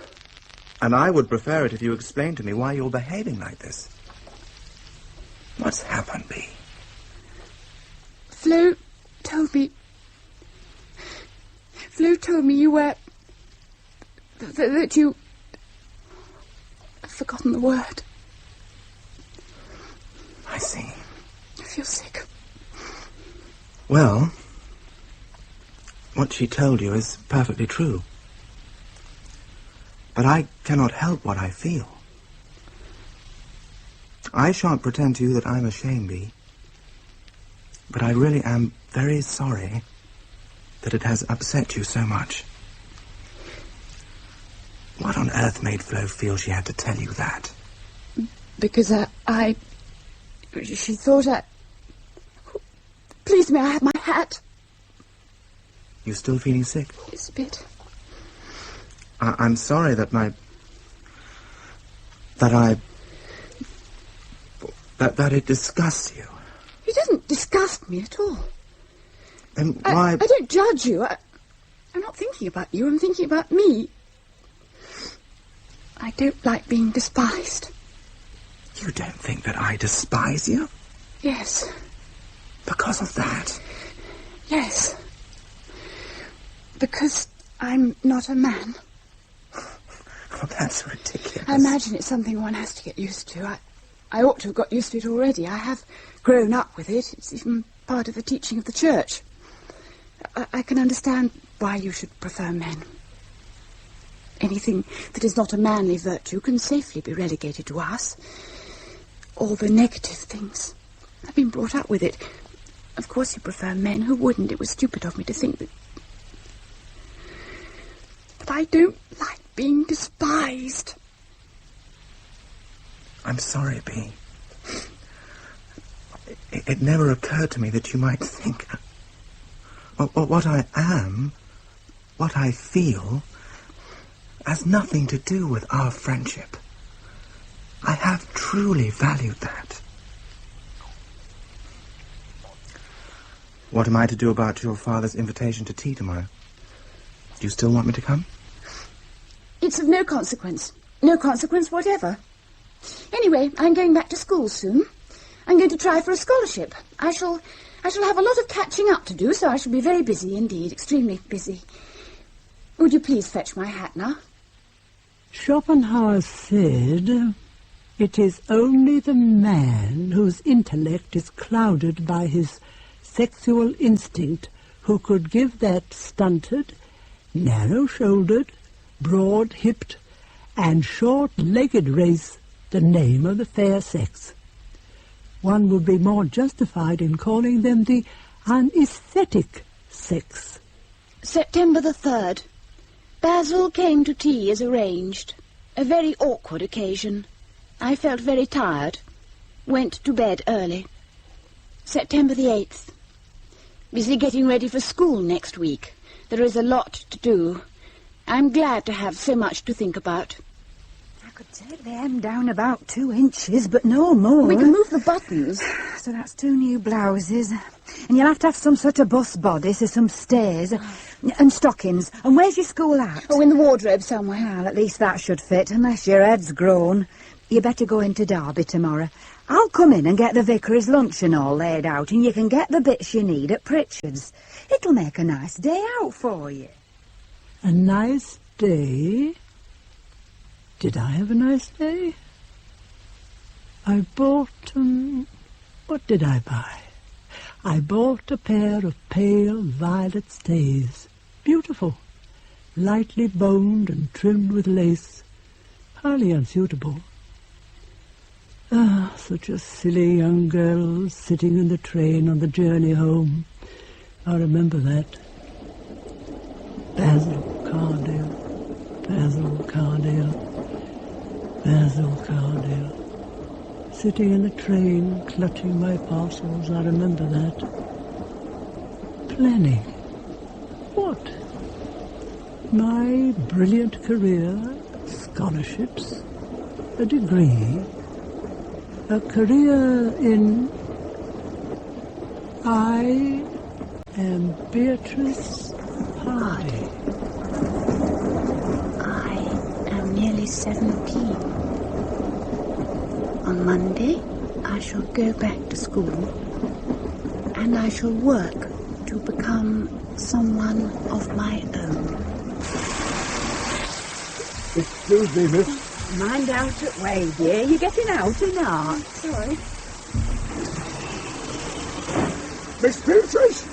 And I would prefer it if you explained to me why you're behaving like this. What's happened, Bee? Flo told me you were... that you... I've forgotten the word. I see. I feel sick. Well, what she told you is perfectly true. But I cannot help what I feel. I shan't pretend to you that I'm ashamed, Bee. But I really am very sorry that it has upset you so much. What on earth made Flo feel she had to tell you that? Because she thought I... Please, may I have my hat? You still feeling sick? Yes, a bit. I'm sorry that that it disgusts you. It doesn't disgust me at all. Then why... I don't judge you. I'm not thinking about you. I'm thinking about me. I don't like being despised. You don't think that I despise you? Yes. Because of that? Yes. Because I'm not a man. Oh, that's ridiculous. I imagine it's something one has to get used to. I ought to have got used to it already. I have grown up with it. It's even part of the teaching of the church. I can understand why you should prefer men. Anything that is not a manly virtue can safely be relegated to us. All the negative things. I've been brought up with it. Of course you prefer men. Who wouldn't? It was stupid of me to think that... But I don't like being despised. I'm sorry, Bea. It never occurred to me that you might think... Well, what I am, what I feel, has nothing to do with our friendship. I have truly valued that. What am I to do about your father's invitation to tea tomorrow? Do you still want me to come? It's of no consequence. No consequence whatever. Anyway, I'm going back to school soon. I'm going to try for a scholarship. I shall have a lot of catching up to do, so I shall be very busy indeed, extremely busy. Would you please fetch my hat now? Schopenhauer said, "It is only the man whose intellect is clouded by his sexual instinct who could give that stunted, narrow-shouldered, broad-hipped, and short-legged race the name of the fair sex. One would be more justified in calling them the unaesthetic sex." September the 3rd. Basil came to tea as arranged. A very awkward occasion. I felt very tired. Went to bed early. September the 8th. Busy getting ready for school next week. There is a lot to do. I'm glad to have so much to think about. I could take the hem down about 2 inches, but no more. We can move the buttons. So that's 2 new blouses. And you'll have to have some sort of bust bodice or some stays and stockings. And where's your school hat? Oh, in the wardrobe somewhere. Well, at least that should fit, unless your head's grown. You better go into Derby tomorrow. I'll come in and get the vicarage luncheon all laid out, and you can get the bits you need at Pritchard's. It'll make a nice day out for you. A nice day? Did I have a nice day? I bought, what did I buy? I bought a pair of pale violet stays. Beautiful. Lightly boned and trimmed with lace. Highly unsuitable. Ah, such a silly young girl sitting in the train on the journey home. I remember that. Basil Cardale, Basil Cardale, Basil Cardale. Sitting in the train, clutching my parcels, I remember that. Planning. What? My brilliant career, scholarships, a degree, a career in... I am Beatrice Hardy. I am nearly 17. On Monday, I shall go back to school, and I shall work to become someone of my own. Excuse me, miss. Mind out at way, dear. You're getting out or not? Sorry. Miss Beatrice?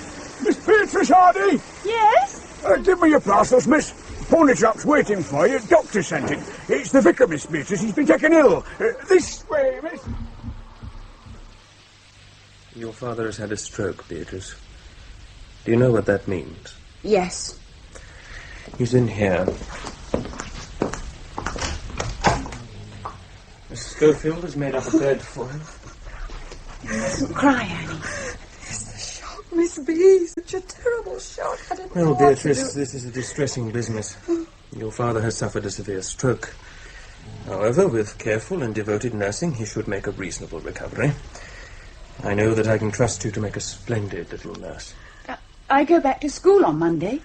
Miss Beatrice Hardy? Yes? Give me your parcels, miss. Ponytrap's waiting for you. Doctor sent it. It's the vicar, Miss Beatrice. He's been taken ill. This way, miss. Your father has had a stroke, Beatrice. Do you know what that means? Yes. He's in here. Mrs. Schofield has made up a bed for him. You mustn't cry, Annie. It's a shock, Miss B. Such a terrible shock. I didn't know Well, what to Beatrice, do. this is a distressing business. Your father has suffered a severe stroke. However, with careful and devoted nursing, he should make a reasonable recovery. I know that I can trust you to make a splendid little nurse. I go back to school on Monday.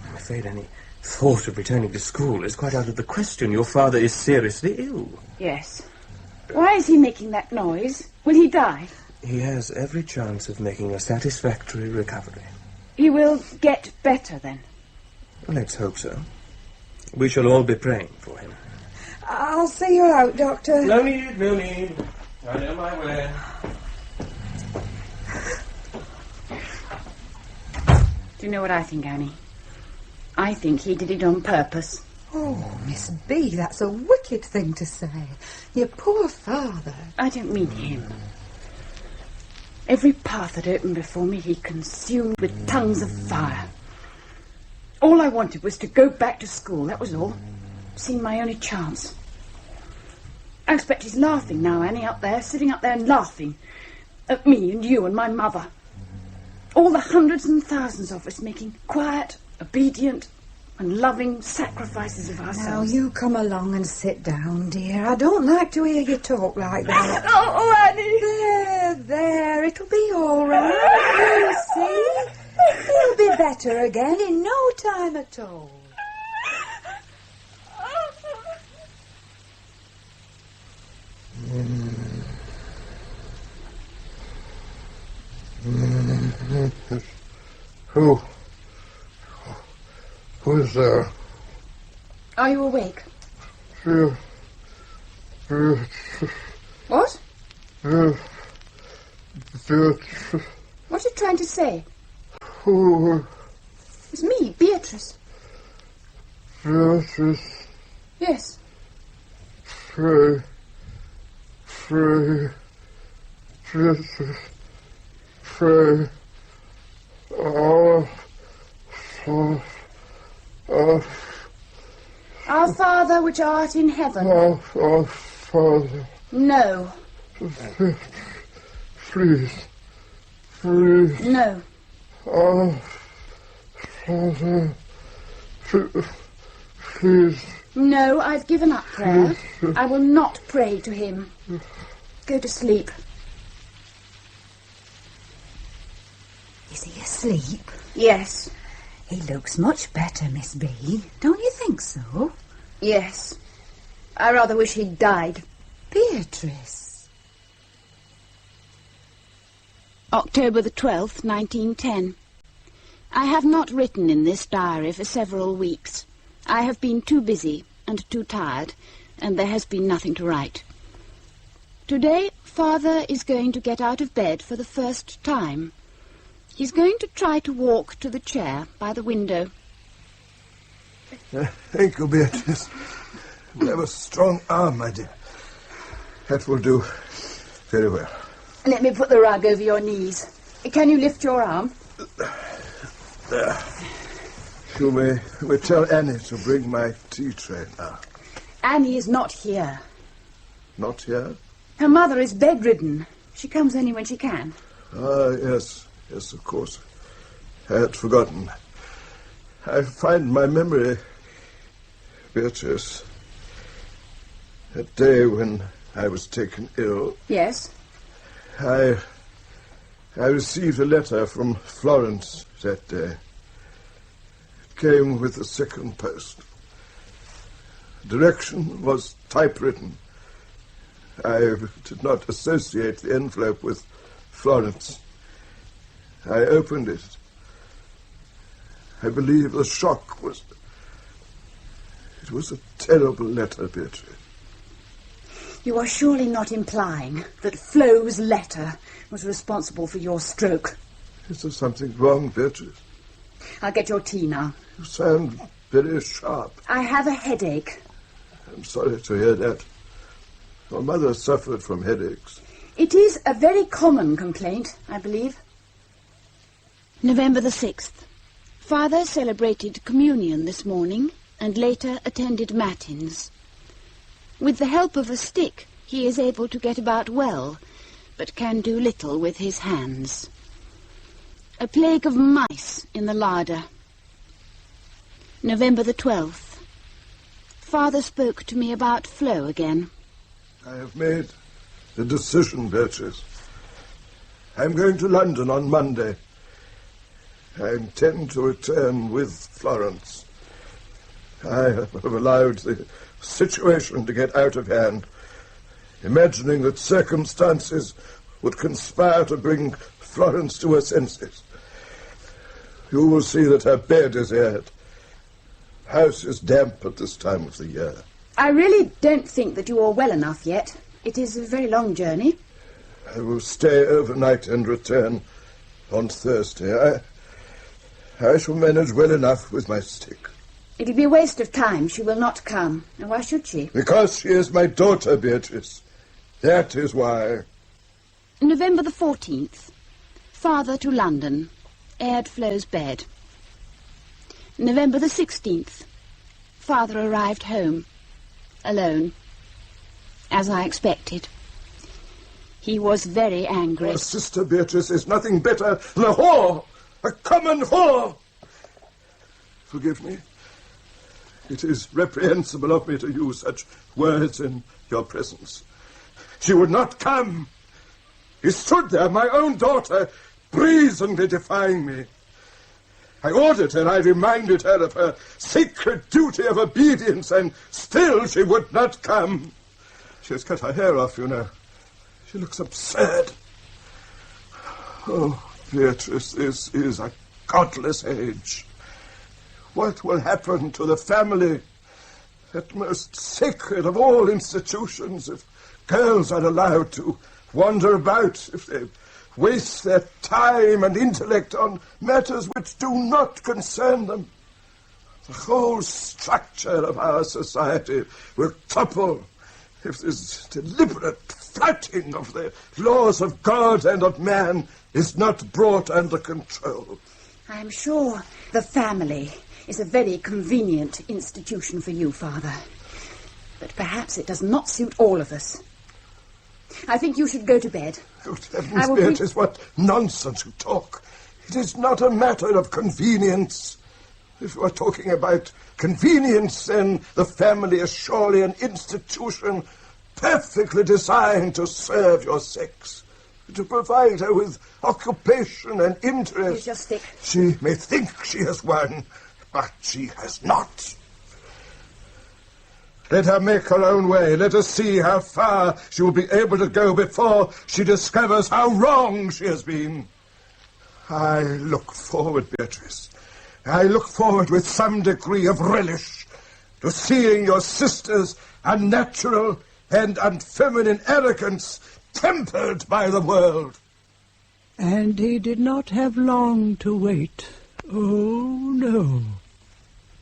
I'm afraid any thought of returning to school is quite out of the question. Your father is seriously ill. Yes. Why is he making that noise? Will he die? He has every chance of making a satisfactory recovery. He will get better, then? Let's hope so. We shall all be praying for him. I'll see you out, Doctor. No need, no need. I know my way. Do you know what I think, Annie? I think he did it on purpose. Oh, Miss B, that's a wicked thing to say. Your poor father. I don't mean him. Every path that opened before me he consumed with tongues of fire. All I wanted was to go back to school, that was all. Seemed my only chance. I expect he's laughing now, Annie, up there, sitting up there and laughing at me and you and my mother. All the hundreds and thousands of us making quiet, obedient and loving sacrifices of ourselves. Now, you come along and sit down, dear. I don't like to hear you talk like that. Oh, Annie! There, it'll be all right. You see? You'll be better again in no time at all. Who is there? Are you awake? What? What are you trying to say? Who? It's me, Beatrice. Beatrice. Yes. Beatrice. Our Father which art in heaven. Our Father. No. Please. No. Our Father. Please. No, I've given up prayer. I will not pray to him. Go to sleep. Is he asleep? Yes. He looks much better, Miss B. Don't you think so? Yes. I rather wish he'd died. Beatrice. October the 12th, 1910. I have not written in this diary for several weeks. I have been too busy and too tired, and there has been nothing to write. Today, Father is going to get out of bed for the first time. He's going to try to walk to the chair by the window. Thank you, Beatrice. You have a strong arm, my dear. That will do very well. Let me put the rug over your knees. Can you lift your arm? There. You may tell Annie to bring my tea tray now. Annie is not here. Not here? Her mother is bedridden. She comes only when she can. Ah, yes. Yes, of course. I had forgotten. I find my memory, Beatrice, that day when I was taken ill. Yes? I received a letter from Florence that day. It came with the second post. Direction was typewritten. I did not associate the envelope with Florence. I opened it. I believe the shock was... It was a terrible letter, Beatrice. You are surely not implying that Flo's letter was responsible for your stroke. Is there something wrong, Beatrice? I'll get your tea now. You sound very sharp. I have a headache. I'm sorry to hear that. Your mother suffered from headaches. It is a very common complaint, I believe. November the 6th. Father celebrated communion this morning and later attended matins. With the help of a stick, he is able to get about well, but can do little with his hands. A plague of mice in the larder. November the 12th. Father spoke to me about Flo again. I have made the decision, Beatrice. I'm going to London on Monday. I intend to return with Florence. I have allowed the situation to get out of hand, imagining that circumstances would conspire to bring Florence to her senses. You will see that her bed is aired. House is damp at this time of the year. I really don't think that you are well enough yet. It is a very long journey. I will stay overnight and return on Thursday. I shall manage well enough with my stick. It'll be a waste of time. She will not come. And why should she? Because she is my daughter, Beatrice. That is why. November the 14th. Father to London. Aired Flo's bed. November the 16th. Father arrived home. Alone. As I expected. He was very angry. Your sister Beatrice is nothing better than a whore! A common whore! Forgive me. It is reprehensible of me to use such words in your presence. She would not come. He stood there, my own daughter, brazenly defying me. I ordered her, I reminded her of her sacred duty of obedience, and still she would not come. She has cut her hair off, you know. She looks absurd. Oh, Beatrice, this is a godless age. What will happen to the family, that most sacred of all institutions, if girls are allowed to wander about, if they waste their time and intellect on matters which do not concern them? The whole structure of our society will topple if this deliberate flouting of the laws of God and of man is not brought under control. I'm sure the family is a very convenient institution for you, Father. But perhaps it does not suit all of us. I think you should go to bed. Good heavens, Beatrice, what nonsense you talk. It is not a matter of convenience. If you are talking about convenience, then the family is surely an institution perfectly designed to serve your sex, to provide her with occupation and interest. You just stick. She may think she has won, but she has not. Let her make her own way. Let us see how far she will be able to go before she discovers how wrong she has been. I look forward, Beatrice. I look forward with some degree of relish to seeing your sister's unnatural and unfeminine arrogance tempered by the world. And he did not have long to wait. Oh, no.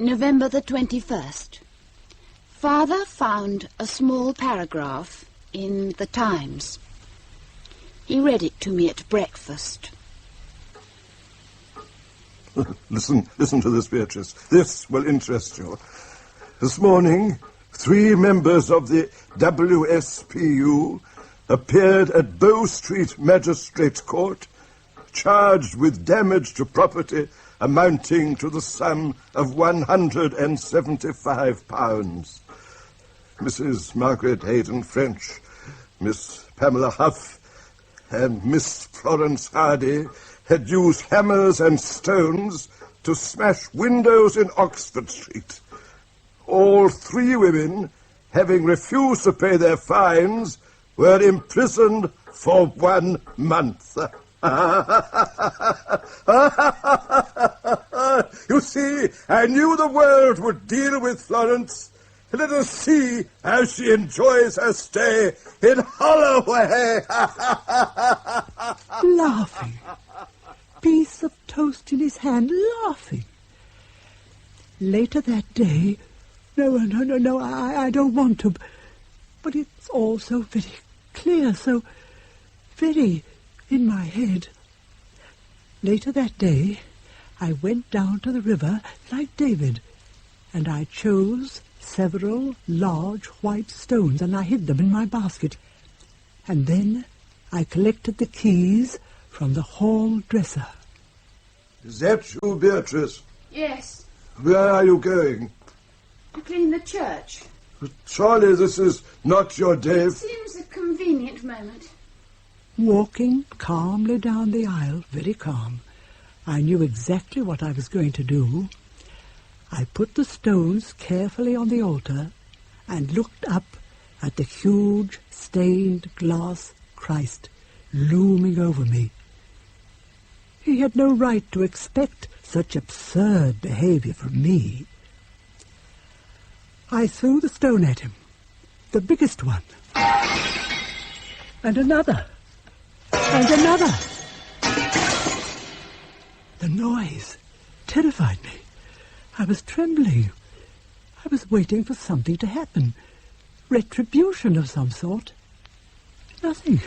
November the 21st. Father found a small paragraph in the Times. He read it to me at breakfast. Listen to this, Beatrice. This will interest you. This morning, 3 members of the WSPU appeared at Bow Street Magistrates' Court, charged with damage to property amounting to the sum of £175. Mrs. Margaret Hayden French, Miss Pamela Huff, and Miss Florence Hardy had used hammers and stones to smash windows in Oxford Street. All 3 women, having refused to pay their fines, were imprisoned for 1 month. You see, I knew the world would deal with Florence. Let us see how she enjoys her stay in Holloway. Laughing. Piece of toast in his hand, laughing. Later that day... No, I don't want to. But it's all so very clear, so very in my head. Later that day, I went down to the river like David, and I chose several large white stones, and I hid them in my basket. And then I collected the keys from the hall dresser. Is that you, Beatrice? Yes. Where are you going? To clean the church. But surely this is not your day. It seems a convenient moment. Walking calmly down the aisle, very calm, I knew exactly what I was going to do. I put the stones carefully on the altar and looked up at the huge stained glass Christ looming over me. He had no right to expect such absurd behavior from me. I threw the stone at him, the biggest one, and another, and another. The noise terrified me. I was trembling. I was waiting for something to happen, retribution of some sort. Nothing.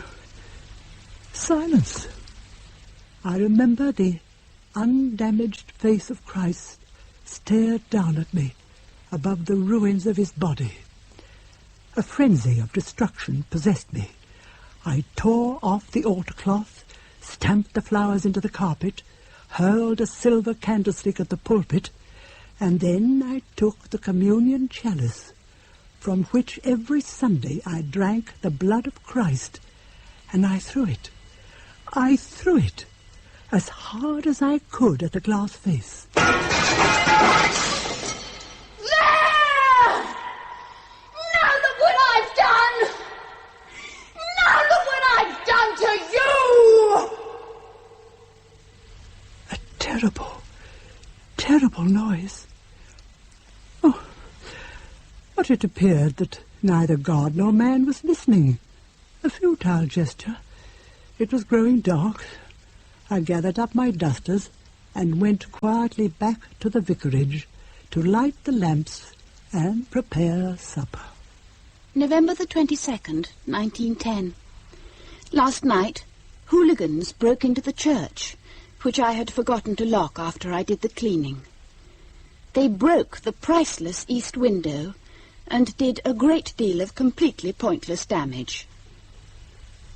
Silence. I remember the undamaged face of Christ stared down at me above the ruins of his body. A frenzy of destruction possessed me. I tore off the altar cloth, stamped the flowers into the carpet, hurled a silver candlestick at the pulpit, and then I took the communion chalice, from which every Sunday I drank the blood of Christ, and I threw it as hard as I could at the glass face. There! Now look what I've done! Now look what I've done to you! A terrible noise. Oh, but it appeared that neither God nor man was listening. A futile gesture. It was growing dark. I gathered up my dusters and went quietly back to the vicarage to light the lamps and prepare supper. November the 22nd, 1910. Last night, hooligans broke into the church, which I had forgotten to lock after I did the cleaning. They broke the priceless east window and did a great deal of completely pointless damage.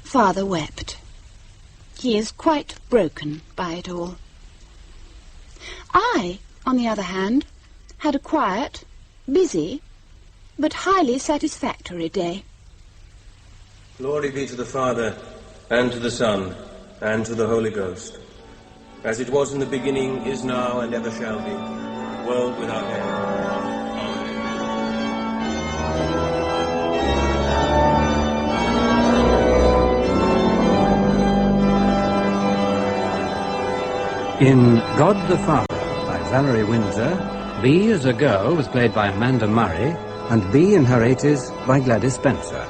Father wept. He is quite broken by it all. I, on the other hand, had a quiet, busy, but highly satisfactory day. Glory be to the Father, and to the Son, and to the Holy Ghost, as it was in the beginning, is now, and ever shall be, world without end. In God the Father, by Valerie Windsor, B as a girl was played by Amanda Murray, and B in her 80s by Gladys Spencer.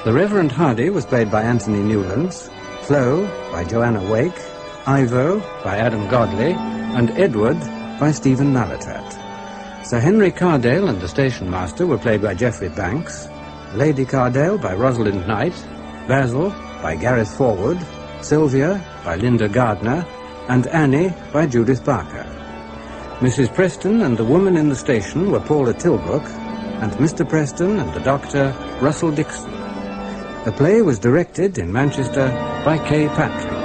The Reverend Hardy was played by Anthony Newlands, Flo by Joanna Wake, Ivo by Adam Godley, and Edward by Stephen Malatat. Sir Henry Cardale and the Station Master were played by Geoffrey Banks, Lady Cardale by Rosalind Knight, Basil by Gareth Forward, Sylvia by Linda Gardner, and Annie by Judith Barker. Mrs. Preston and the woman in the station were Paula Tilbrook, and Mr. Preston and the doctor, Russell Dixon. The play was directed in Manchester by Kay Patrick.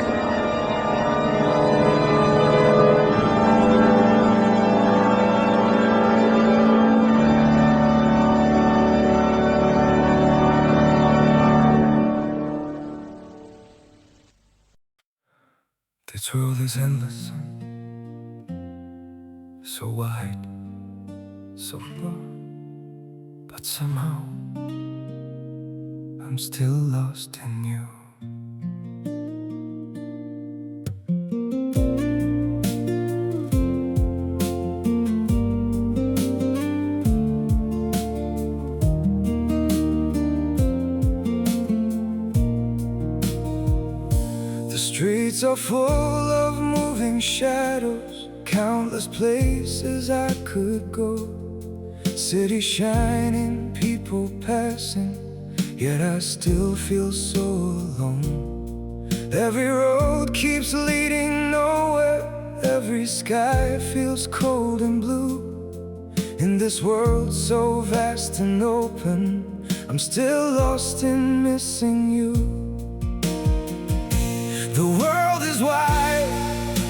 This world is endless, so wide, so broad, but somehow I'm still lost in you. The streets are full of moving shadows, countless places I could go. City shining, people passing, yet I still feel so alone. Every road keeps leading nowhere, every sky feels cold and blue. In this world so vast and open, I'm still lost in missing you. The world is wide,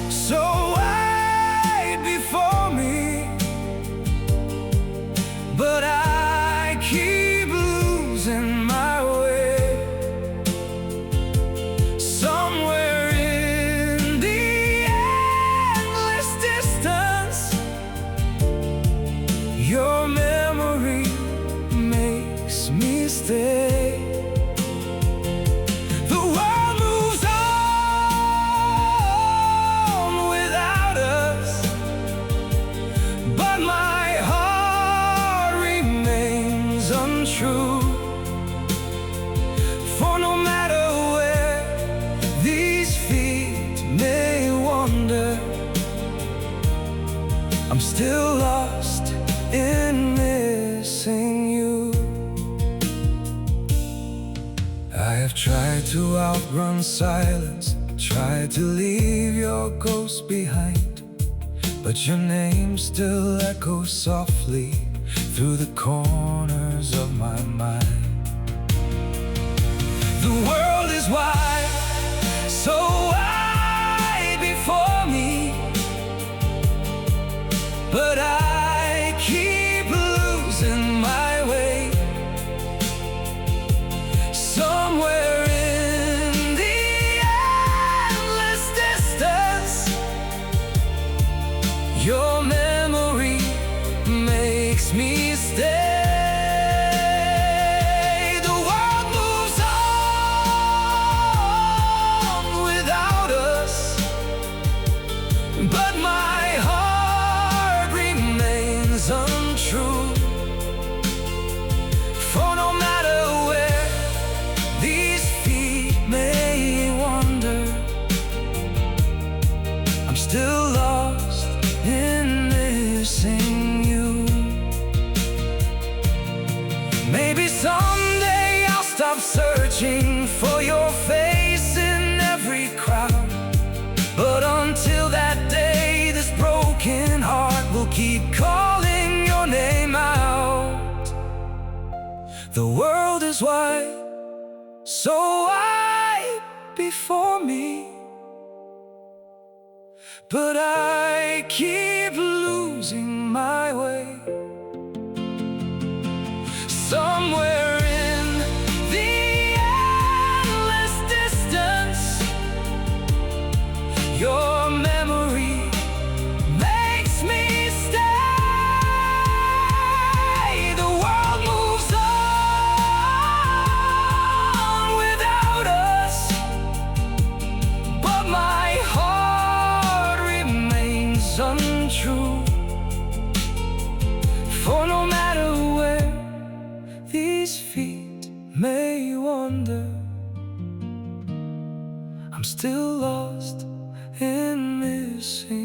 so wide before me, but I keep losing my way. Somewhere in the endless distance, your memory makes me stay. For no matter where these feet may wander, I'm still lost in missing you. I have tried to outrun silence, tried to leave your ghost behind, but your name still echoes softly through the corners of my mind. The world is wide, so wide before me, but I keep losing my way. Somewhere in the endless distance, your memory makes me stay. The world moves on without us, but my heart remains untrue. For no matter where these feet may wander, I'm still lost in missing you. Maybe someday I'll stop searching for your face in every crowd, but until that day, this broken heart will keep calling your name out. The world is wide, so wide before me, but I keep losing my way. Somewhere in the endless distance, your memory makes me stay. The world moves on without us, but my heart remains untrue. For no matter where these feet may wander, I'm still lost in missing